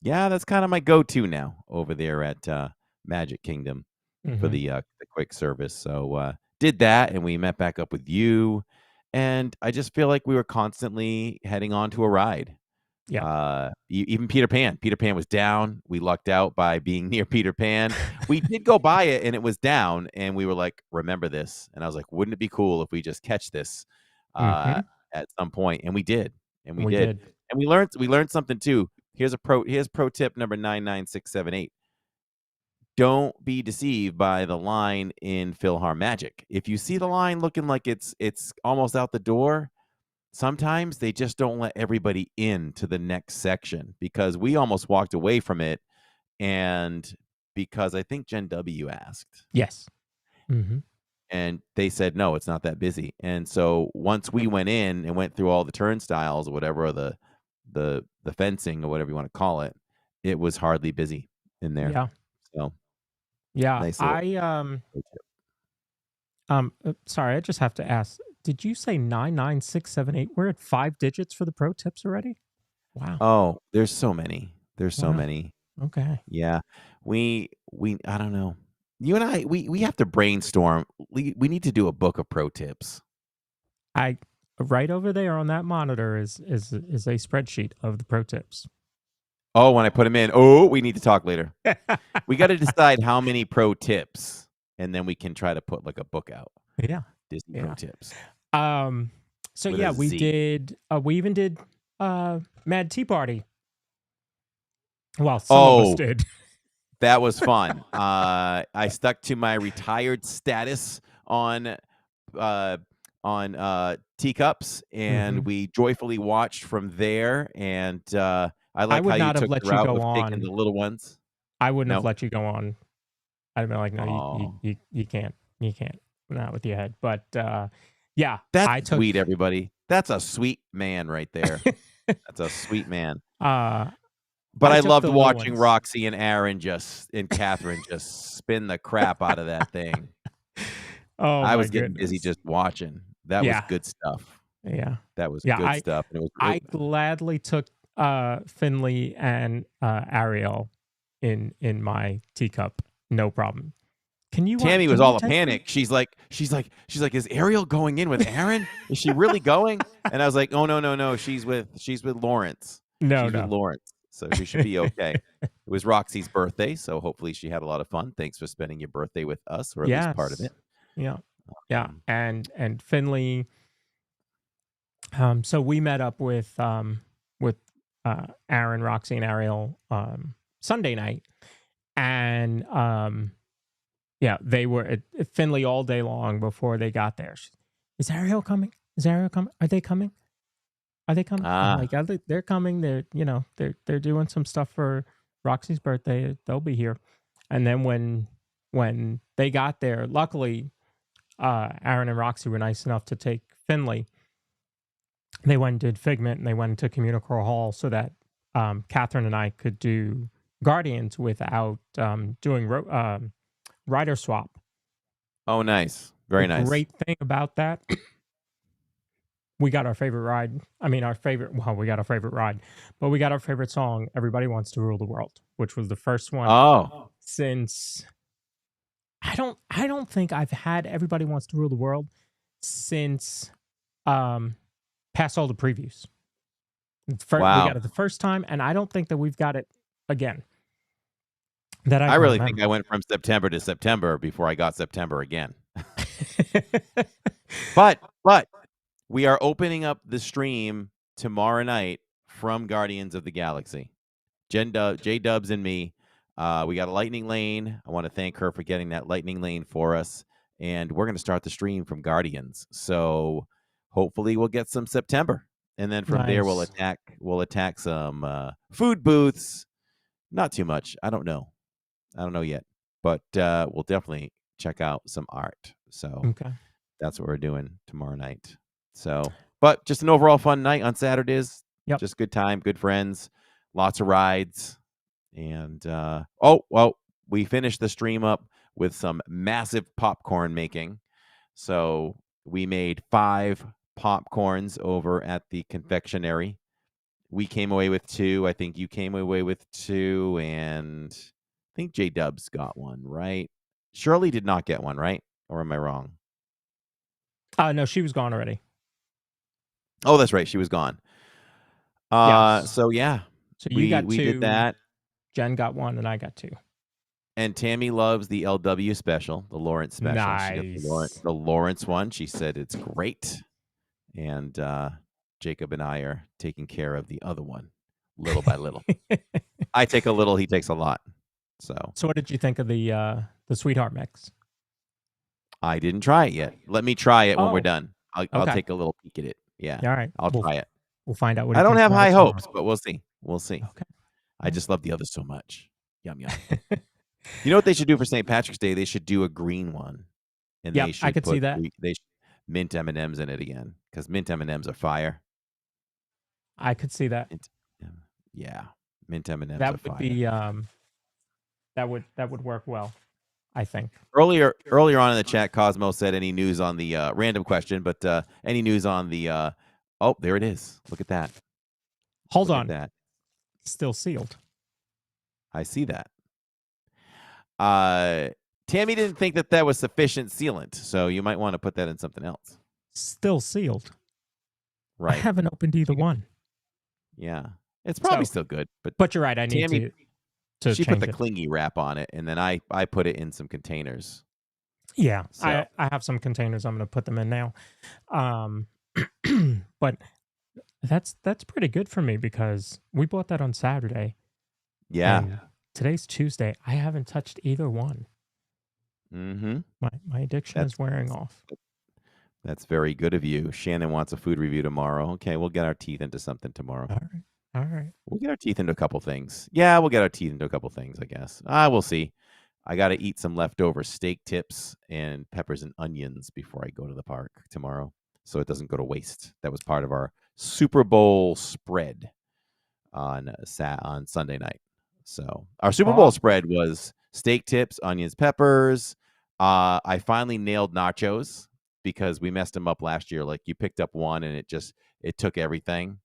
Speaker 6: yeah, that's kind of my go-to now over there at Magic Kingdom for
Speaker 7: Mhm.
Speaker 6: the quick service. So did that, and we met back up with you, and I just feel like we were constantly heading on to a ride.
Speaker 7: Yeah.
Speaker 6: Even Peter Pan. Peter Pan was down. We lucked out by being near Peter Pan. We did go by it, and it was down, and we were like, "Remember this?" And I was like, "Wouldn't it be cool if we just catch this
Speaker 7: Mhm.
Speaker 6: at some point?" And we did, and we
Speaker 7: We
Speaker 6: did,
Speaker 7: did.
Speaker 6: and we learned something too. Here's pro tip number 99678. Don't be deceived by the line in Philhar Magic. If you see the line looking like it's almost out the door, sometimes they just don't let everybody in to the next section, because we almost walked away from it, and because I think Gen W asked,
Speaker 7: Yes. Mhm.
Speaker 6: and they said, "No, it's not that busy." And so once we went in and went through all the turnstiles or whatever, or the fencing or whatever you want to call it, it was hardly busy in there.
Speaker 7: Yeah.
Speaker 6: So
Speaker 7: Yeah.
Speaker 6: nice little.
Speaker 7: Sorry, I just have to ask. Did you say 99678? We're at 5 digits for the pro tips already? Wow.
Speaker 6: Oh, there's so many. There's so
Speaker 7: Wow.
Speaker 6: many.
Speaker 7: Okay.
Speaker 6: Yeah. We I don't know. You and I, we have to brainstorm. We need to do a book of pro tips.
Speaker 7: I Right over there on that monitor is a spreadsheet of the pro tips.
Speaker 6: Oh, when I put them in, we need to talk later. We got to decide how many pro tips, and then we can try to put like a book out.
Speaker 7: Yeah.
Speaker 6: Disney pro tips.
Speaker 7: So
Speaker 6: With
Speaker 7: yeah,
Speaker 6: a
Speaker 7: we
Speaker 6: Z.
Speaker 7: did we even did Mad Tea Party. Well, some of us
Speaker 6: Oh,
Speaker 7: did.
Speaker 6: that was fun. I stuck to my retired status on teacups, and
Speaker 7: Mhm.
Speaker 6: we joyfully watched from there. And I like
Speaker 7: would
Speaker 6: how you
Speaker 7: not have
Speaker 6: took
Speaker 7: let
Speaker 6: the
Speaker 7: you
Speaker 6: route
Speaker 7: go
Speaker 6: of taking
Speaker 7: on.
Speaker 6: the little ones.
Speaker 7: I wouldn't have
Speaker 6: No?
Speaker 7: let you go on. I'd have been like, no,
Speaker 6: Oh,
Speaker 7: you can't. You can't. Not with your head. But yeah,
Speaker 6: that's
Speaker 7: I took
Speaker 6: sweet, everybody. That's a sweet man right there. That's a sweet man. But
Speaker 7: I
Speaker 6: I
Speaker 7: took
Speaker 6: loved
Speaker 7: the little
Speaker 6: watching
Speaker 7: ones.
Speaker 6: Roxy and Aaron and Catherine just spin the crap out of that thing.
Speaker 7: Oh
Speaker 6: I
Speaker 7: my
Speaker 6: was getting busy
Speaker 7: goodness.
Speaker 6: just watching. That was
Speaker 7: Yeah.
Speaker 6: good stuff.
Speaker 7: Yeah.
Speaker 6: That was
Speaker 7: Yeah.
Speaker 6: good stuff. And it was
Speaker 7: I gladly took Finley and Ariel in my teacup. No problem. Can you
Speaker 6: Tammy
Speaker 7: can
Speaker 6: was
Speaker 7: you
Speaker 6: all a
Speaker 7: text me?
Speaker 6: panic. She's like, is Ariel going in with Aaron? Is she really going? And I was like, oh no. She's with Lawrence.
Speaker 7: No,
Speaker 6: She's with
Speaker 7: no.
Speaker 6: Lawrence. so she should be okay. It was Roxy's birthday, so hopefully she had a lot of fun. Thanks for spending your birthday with us, or at least part of
Speaker 7: Yes.
Speaker 6: it.
Speaker 7: Yeah.
Speaker 6: Um,
Speaker 7: And Finley. So we met up with Aaron, Roxy, and Ariel Sunday night, and yeah, they were at Finley all day long before they got there. Is Ariel coming? Is Ariel coming? Are they coming? Are they coming? I'm like, they're coming. They're doing some stuff for Roxy's birthday. They'll be here. And then when they got there, luckily, Aaron and Roxy were nice enough to take Finley. They went and did Figment, and they went into Communicore Hall so that Catherine and I could do Guardians without doing rider swap.
Speaker 6: Oh, nice. Very
Speaker 7: The
Speaker 6: nice.
Speaker 7: great thing about that, we got our favorite ride. I mean, we got our favorite ride, but we got our favorite song, Everybody Wants to Rule the World, which was the first one
Speaker 6: Oh,
Speaker 7: since I don't think I've had Everybody Wants to Rule the World since past all the previews. We
Speaker 6: wow.
Speaker 7: got it the first time, and I don't think that we've got it again. That I
Speaker 6: I
Speaker 7: can
Speaker 6: really think
Speaker 7: remember.
Speaker 6: I went from September to September before I got September again. But we are opening up the stream tomorrow night from Guardians of the Galaxy. J Dubs and me. We got a lightning lane. I want to thank her for getting that lightning lane for us. And we're going to start the stream from Guardians. So hopefully we'll get some September. And then from there we'll
Speaker 7: Nice.
Speaker 6: attack some food booths. Not too much. I don't know yet. But we'll definitely check out some art. So
Speaker 7: Okay.
Speaker 6: that's what we're doing tomorrow night. So, but just an overall fun night on Saturdays.
Speaker 7: Yep.
Speaker 6: Just good time, good friends, lots of rides. And we finished the stream up with some massive popcorn making. So we made 5 popcorns over at the confectionery. We came away with 2. I think you came away with 2, and I think J Dubs got one, right? Shirley did not get one, right? Or am I wrong?
Speaker 7: No, she was gone already.
Speaker 6: Oh, that's right. She was gone.
Speaker 7: Yes.
Speaker 6: So yeah,
Speaker 7: So you got
Speaker 6: we
Speaker 7: 2.
Speaker 6: did that.
Speaker 7: Jen got 1, and I got 2.
Speaker 6: And Tammy loves the LW special, the Lawrence special. She got
Speaker 7: Nice.
Speaker 6: the Lawrence one. She said it's great. And Jacob and I are taking care of the other one, little by little. I take a little, he takes a lot. So
Speaker 7: what did you think of the Sweetheart mix?
Speaker 6: I didn't try it yet. Let me try it when we're
Speaker 7: Oh,
Speaker 6: done. I'll
Speaker 7: okay.
Speaker 6: take a little peek at it. Yeah,
Speaker 7: All right.
Speaker 6: I'll try it.
Speaker 7: We'll find out what
Speaker 6: I
Speaker 7: he
Speaker 6: don't
Speaker 7: thinks
Speaker 6: have
Speaker 7: about
Speaker 6: high
Speaker 7: it tomorrow.
Speaker 6: hopes, but we'll see. We'll see.
Speaker 7: Okay.
Speaker 6: I just love the others so much. Yum yum. You know what they should do for St. Patrick's Day? They should do a green one, and
Speaker 7: Yep,
Speaker 6: they should
Speaker 7: I could see that.
Speaker 6: They should mint M&Ms in it again, because mint M&Ms are fire.
Speaker 7: I could see that.
Speaker 6: Yeah, mint M&Ms are
Speaker 7: That would
Speaker 6: fire.
Speaker 7: be that would work well, I think.
Speaker 6: Earlier on in the chat, Cosmo said any news on the random question, but any news on the oh, there it is. Look at that.
Speaker 7: Hold
Speaker 6: Look
Speaker 7: on.
Speaker 6: at that.
Speaker 7: Still sealed.
Speaker 6: I see that. Tammy didn't think that was sufficient sealant, so you might want to put that in something else.
Speaker 7: Still sealed. I
Speaker 6: Right.
Speaker 7: haven't opened either one.
Speaker 6: Yeah. It's probably
Speaker 7: So-
Speaker 6: still good,
Speaker 7: But you're right. I need
Speaker 6: Tammy,
Speaker 7: to
Speaker 6: she put
Speaker 7: change
Speaker 6: the
Speaker 7: it.
Speaker 6: clingy wrap on it, and then I put it in some containers.
Speaker 7: Yeah,
Speaker 6: So-
Speaker 7: I have some containers. I'm going to put them in now. But that's pretty good for me because we bought that on Saturday.
Speaker 6: Yeah.
Speaker 7: and today's Tuesday. I haven't touched either one.
Speaker 6: Mm-hmm.
Speaker 7: My addiction
Speaker 6: That's-
Speaker 7: is wearing off.
Speaker 6: That's very good of you. Shannon wants a food review tomorrow. Okay, we'll get our teeth into something tomorrow.
Speaker 7: All right.
Speaker 6: We'll get our teeth into a couple things. Yeah, we'll get our teeth into a couple things, I guess. We'll see. I got to eat some leftover steak tips and peppers and onions before I go to the park tomorrow, so it doesn't go to waste. That was part of our Super Bowl spread on Sunday night. So our Super Bowl spread was steak tips, onions, peppers. I finally nailed nachos because we messed them up last year. Like you picked up one and it took everything.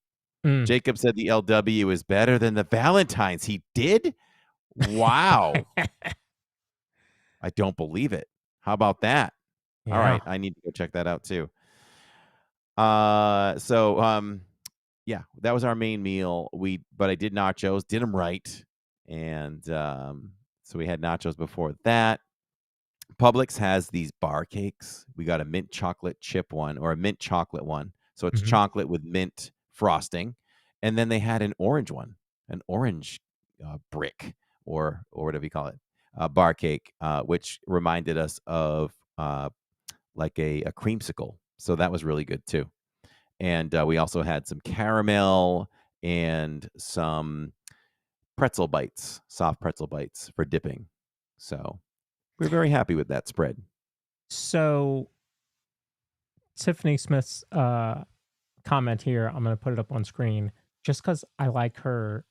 Speaker 7: Mm.
Speaker 6: Jacob said the LW is better than the Valentine's. He did? Wow. I don't believe it. How about that?
Speaker 7: Yeah.
Speaker 6: All right. I need to go check that out too. yeah, that was our main meal. But I did nachos, did them right, and so we had nachos before that. Publix has these bar cakes. We got a mint chocolate chip one or a mint chocolate one. So it's
Speaker 7: Mhm.
Speaker 6: chocolate with mint frosting. And then they had an orange one, an orange brick or whatever you call it, bar cake, which reminded us of like a creamsicle. So that was really good too. And we also had some caramel and some pretzel bites, soft pretzel bites for dipping. So we're very happy with that spread.
Speaker 7: So Tiffany Smith's comment here, I'm going to put it up on screen just because I like her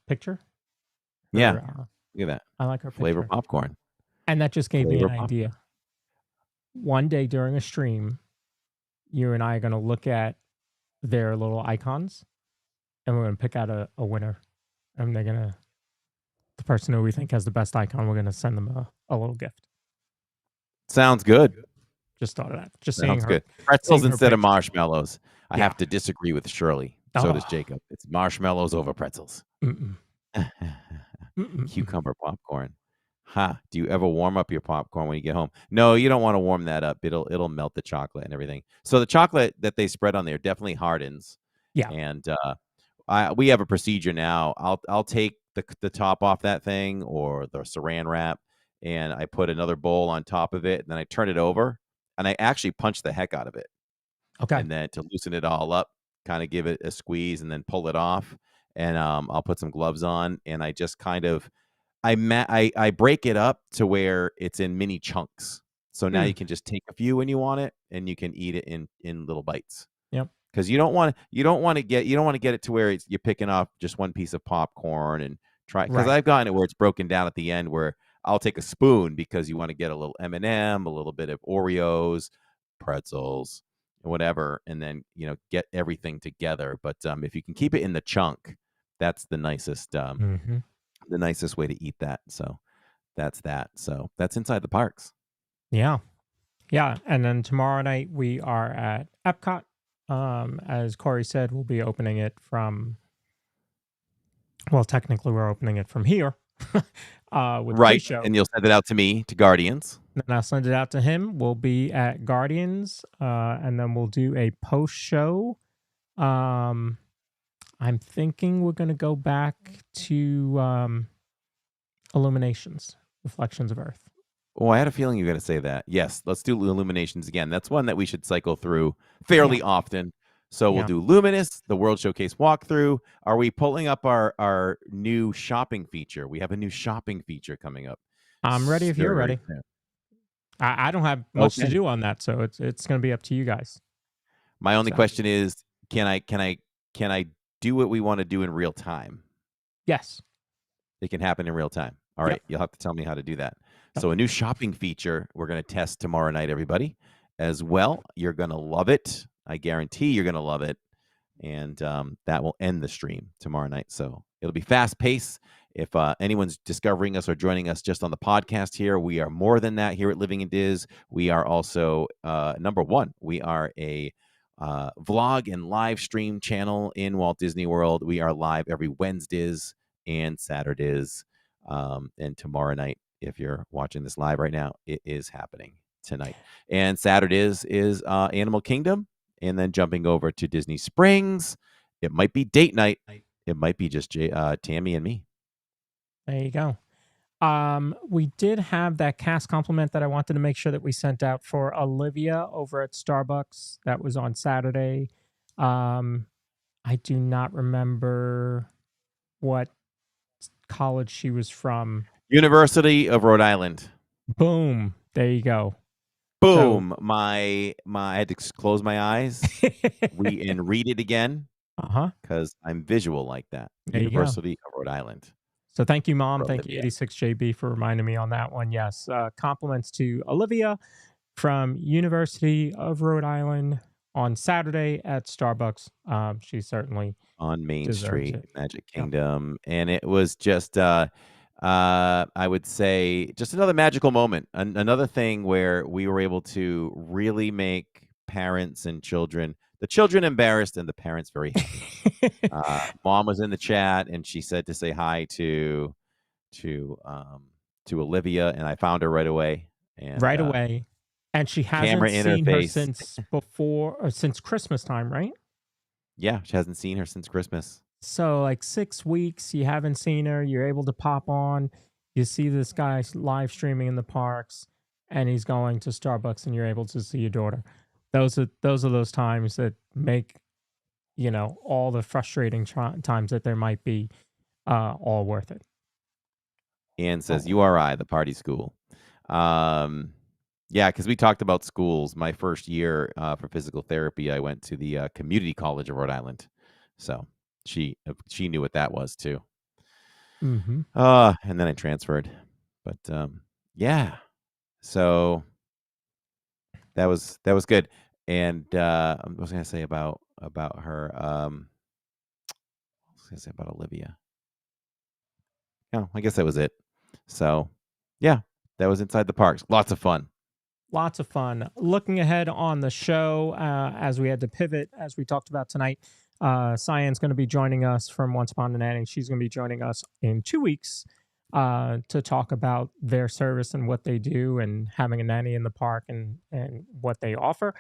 Speaker 7: picture.
Speaker 6: Yeah,
Speaker 7: Her,
Speaker 6: look at that.
Speaker 7: I like her
Speaker 6: Flavor
Speaker 7: picture.
Speaker 6: popcorn.
Speaker 7: And that just gave me
Speaker 6: Flavor
Speaker 7: an
Speaker 6: popcorn.
Speaker 7: idea. One day during a stream, you and I are going to look at their little icons and we're going to pick out a winner. And they're going to, the person who we think has the best icon, we're going to send them a little gift.
Speaker 6: Sounds good.
Speaker 7: Just thought of that. Just seeing
Speaker 6: Sounds
Speaker 7: her.
Speaker 6: good. Pretzels
Speaker 7: seeing her
Speaker 6: instead of
Speaker 7: picture.
Speaker 6: marshmallows. I
Speaker 7: Yeah.
Speaker 6: have to disagree with Shirley. So does
Speaker 7: Oh.
Speaker 6: Jacob. It's marshmallows over pretzels.
Speaker 7: Mm-mm. Mm-mm.
Speaker 6: Cucumber popcorn. Ha! Do you ever warm up your popcorn when you get home? No, you don't want to warm that up. It'll melt the chocolate and everything. So the chocolate that they spread on there definitely hardens.
Speaker 7: Yeah.
Speaker 6: And we have a procedure now. I'll take the top off that thing or the saran wrap, and I put another bowl on top of it, and then I turn it over, and I actually punch the heck out of it.
Speaker 7: Okay.
Speaker 6: And then to loosen it all up, kind of give it a squeeze, and then pull it off. And I'll put some gloves on, and I just kind of I break it up to where it's in mini chunks. So now you can just take a few when you want it, and you can eat it in little bites.
Speaker 7: Yep.
Speaker 6: Because you don't want to get it to where you're picking off just one piece of popcorn and try. Because
Speaker 7: Right.
Speaker 6: I've gotten it where it's broken down at the end, where I'll take a spoon because you want to get a little M&M, a little bit of Oreos, pretzels, whatever, and then get everything together. But if you can keep it in the chunk, that's the nicest
Speaker 7: Mm-hmm.
Speaker 6: the nicest way to eat that. So that's that. So that's inside the parks.
Speaker 7: Yeah. Yeah. And then tomorrow night we are at Epcot. As Corey said, we'll be opening it from, well, technically we're opening it from here. With the
Speaker 6: Right.
Speaker 7: pre-show.
Speaker 6: And you'll send it out to me, to Guardians.
Speaker 7: Then I'll send it out to him. We'll be at Guardians, and then we'll do a post show. I'm thinking we're going to go back to Illuminations, Reflections of Earth.
Speaker 6: Oh, I had a feeling you were going to say that. Yes, let's do Illuminations again. That's one that we should cycle through fairly often. So we'll
Speaker 7: Yeah.
Speaker 6: do Luminous, the World Showcase walkthrough. Are we pulling up our new shopping feature? We have a new shopping feature coming up.
Speaker 7: I'm ready if you're
Speaker 6: very
Speaker 7: ready.
Speaker 6: soon.
Speaker 7: I don't have much to
Speaker 6: Okay.
Speaker 7: do on that, so it's going to be up to you guys.
Speaker 6: My only
Speaker 7: So-
Speaker 6: question is, can I do what we want to do in real time?
Speaker 7: Yes.
Speaker 6: It can happen in real time. All right.
Speaker 7: Yep.
Speaker 6: You'll have to tell me how to do that.
Speaker 7: Yep.
Speaker 6: So a new shopping feature we're going to test tomorrow night, everybody, as well. You're going to love it. I guarantee you're going to love it. And that will end the stream tomorrow night. So it'll be fast paced. If anyone's discovering us or joining us just on the podcast here, we are more than that here at Living in Diz. We are also, number one, we are a vlog and live stream channel in Walt Disney World. We are live every Wednesdays and Saturdays. And tomorrow night, if you're watching this live right now, it is happening tonight. And Saturdays is Animal Kingdom. And then jumping over to Disney Springs. It might be date night. It might be just Tammy and me.
Speaker 7: There you go. We did have that cast compliment that I wanted to make sure that we sent out for Olivia over at Starbucks. That was on Saturday. I do not remember what college she was from.
Speaker 6: University of Rhode Island.
Speaker 7: Boom. There you go.
Speaker 6: Boom. I had to close my eyes and read it again because I'm visual like that.
Speaker 7: There you go.
Speaker 6: University of Rhode Island.
Speaker 7: So thank you, Mom.
Speaker 6: For
Speaker 7: Thank you,
Speaker 6: Olivia.
Speaker 7: 86JB, for reminding me on that one. Yes. Compliments to Olivia from University of Rhode Island on Saturday at Starbucks. She certainly
Speaker 6: On Main
Speaker 7: deserves
Speaker 6: Street,
Speaker 7: it.
Speaker 6: Magic Kingdom. And it was just, I would say, just another magical moment. Another thing where we were able to really make parents and children The children embarrassed and the parents very happy. Mom was in the chat and she said to say hi to Olivia, and I found her right away. And
Speaker 7: Right away. And she
Speaker 6: camera
Speaker 7: hasn't seen her
Speaker 6: interface.
Speaker 7: since Christmas time, right?
Speaker 6: Yeah, she hasn't seen her since Christmas.
Speaker 7: So like 6 weeks, you haven't seen her. You're able to pop on. You see this guy live streaming in the parks, and he's going to Starbucks, and you're able to see your daughter. Those are those times that make, all the frustrating times that there might be, all worth it.
Speaker 6: Ann says URI, the party school. Yeah, because we talked about schools. My first year for physical therapy, I went to the Community College of Rhode Island. So she knew what that was too.
Speaker 7: Mm-hmm.
Speaker 6: And then I transferred. But yeah, so that was good. And what was I going to say about her? What was I going to say about Olivia? No, I guess that was it. So yeah, that was Inside the Parks. Lots of fun.
Speaker 7: Lots of fun. Looking ahead on the show, as we had to pivot, as we talked about tonight, Cyan's going to be joining us from Once Upon a Nanny. She's going to be joining us in 2 weeks to talk about their service and what they do and having a nanny in the park and what they offer.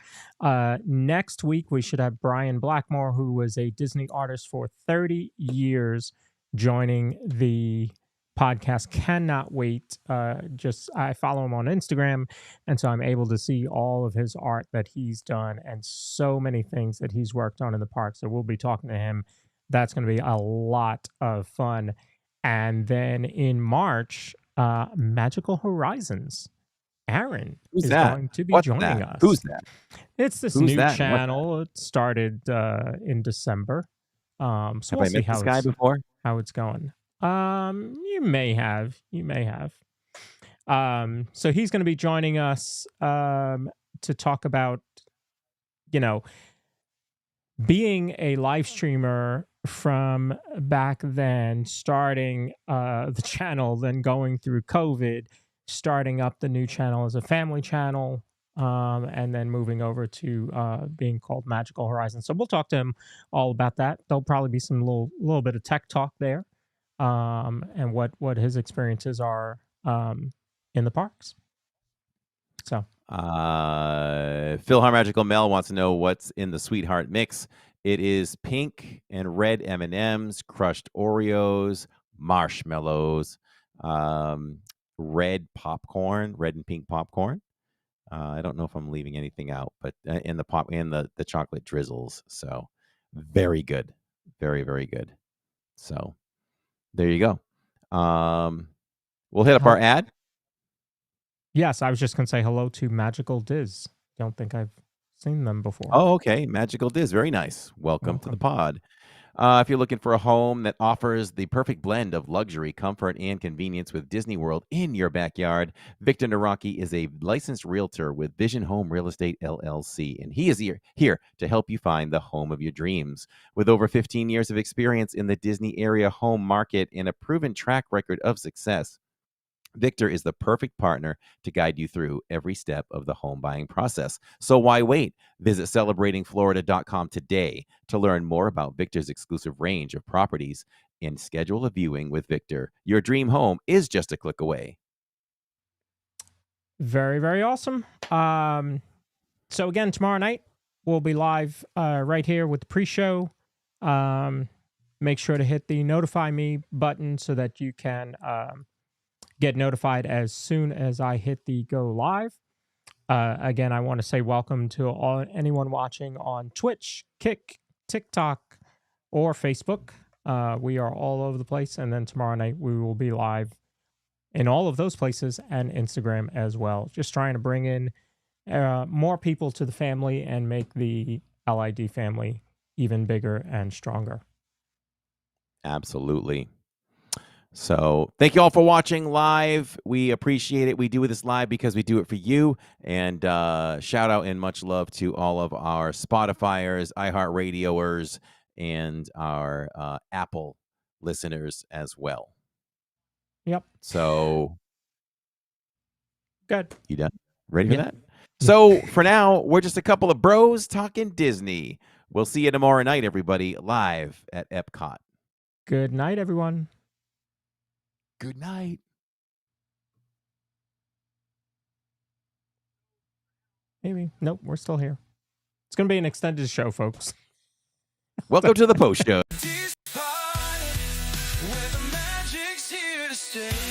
Speaker 7: Next week, we should have Brian Blackmore, who was a Disney artist for 30 years, joining the podcast. Cannot wait. I follow him on Instagram, and so I'm able to see all of his art that he's done and so many things that he's worked on in the park. So we'll be talking to him. That's going to be a lot of fun. And then in March, Magical Horizons. Aaron is going to be joining us.
Speaker 6: Who's that?
Speaker 7: It's this new channel. It started in December. So
Speaker 6: have
Speaker 7: we'll
Speaker 6: I
Speaker 7: see
Speaker 6: met this guy before?
Speaker 7: How it's going. You may have. So he's going to be joining us to talk about, being a live streamer from back then, starting the channel, then going through COVID, starting up the new channel as a family channel, and then moving over to being called Magical Horizons. So we'll talk to him all about that. There'll probably be some little bit of tech talk there. And what his experiences are in the parks. So
Speaker 6: Philhar Magical Mel wants to know what's in the Sweetheart mix. It is pink and red M&Ms, crushed Oreos, marshmallows, red popcorn, red and pink popcorn. I don't know if I'm leaving anything out, but in the chocolate drizzles. So very good, very, very good. So there you go. We'll hit up our ad.
Speaker 7: Yes, I was just going to say hello to Magical Diz. Don't think I've seen them before.
Speaker 6: Oh, okay. Magical Diz. Very nice. Welcome to the pod. If you're looking for a home that offers the perfect blend of luxury, comfort, and convenience with Disney World in your backyard, Victor Naraki is a licensed realtor with Vision Home Real Estate LLC, and he is here to help you find the home of your dreams. With over 15 years of experience in the Disney area home market and a proven track record of success, Victor is the perfect partner to guide you through every step of the home buying process. So why wait? Visit celebratingflorida.com today to learn more about Victor's exclusive range of properties and schedule a viewing with Victor. Your dream home is just a click away.
Speaker 7: Very, very awesome. So again, tomorrow night, we'll be live right here with the pre-show. Make sure to hit the notify me button so that you can get notified as soon as I hit the go live. Again, I want to say welcome to anyone watching on Twitch, Kick, TikTok, or Facebook. We are all over the place. And then tomorrow night, we will be live in all of those places and Instagram as well. Just trying to bring in more people to the family and make the LID family even bigger and stronger.
Speaker 6: Absolutely. So thank you all for watching live. We appreciate it. We do this live because we do it for you. And shout out and much love to all of our Spotifyers, iHeartRadioers, and our Apple listeners as well.
Speaker 7: Yep.
Speaker 6: So
Speaker 7: good.
Speaker 6: You done? Ready for that? So for now, we're just a couple of bros talking Disney. We'll see you tomorrow night, everybody, live at Epcot.
Speaker 7: Good night, everyone.
Speaker 6: Good night.
Speaker 7: Maybe. Nope, we're still here. It's going to be an extended show, folks.
Speaker 6: Welcome to the post show.
Speaker 4: DizPod, where the magic's here to stay.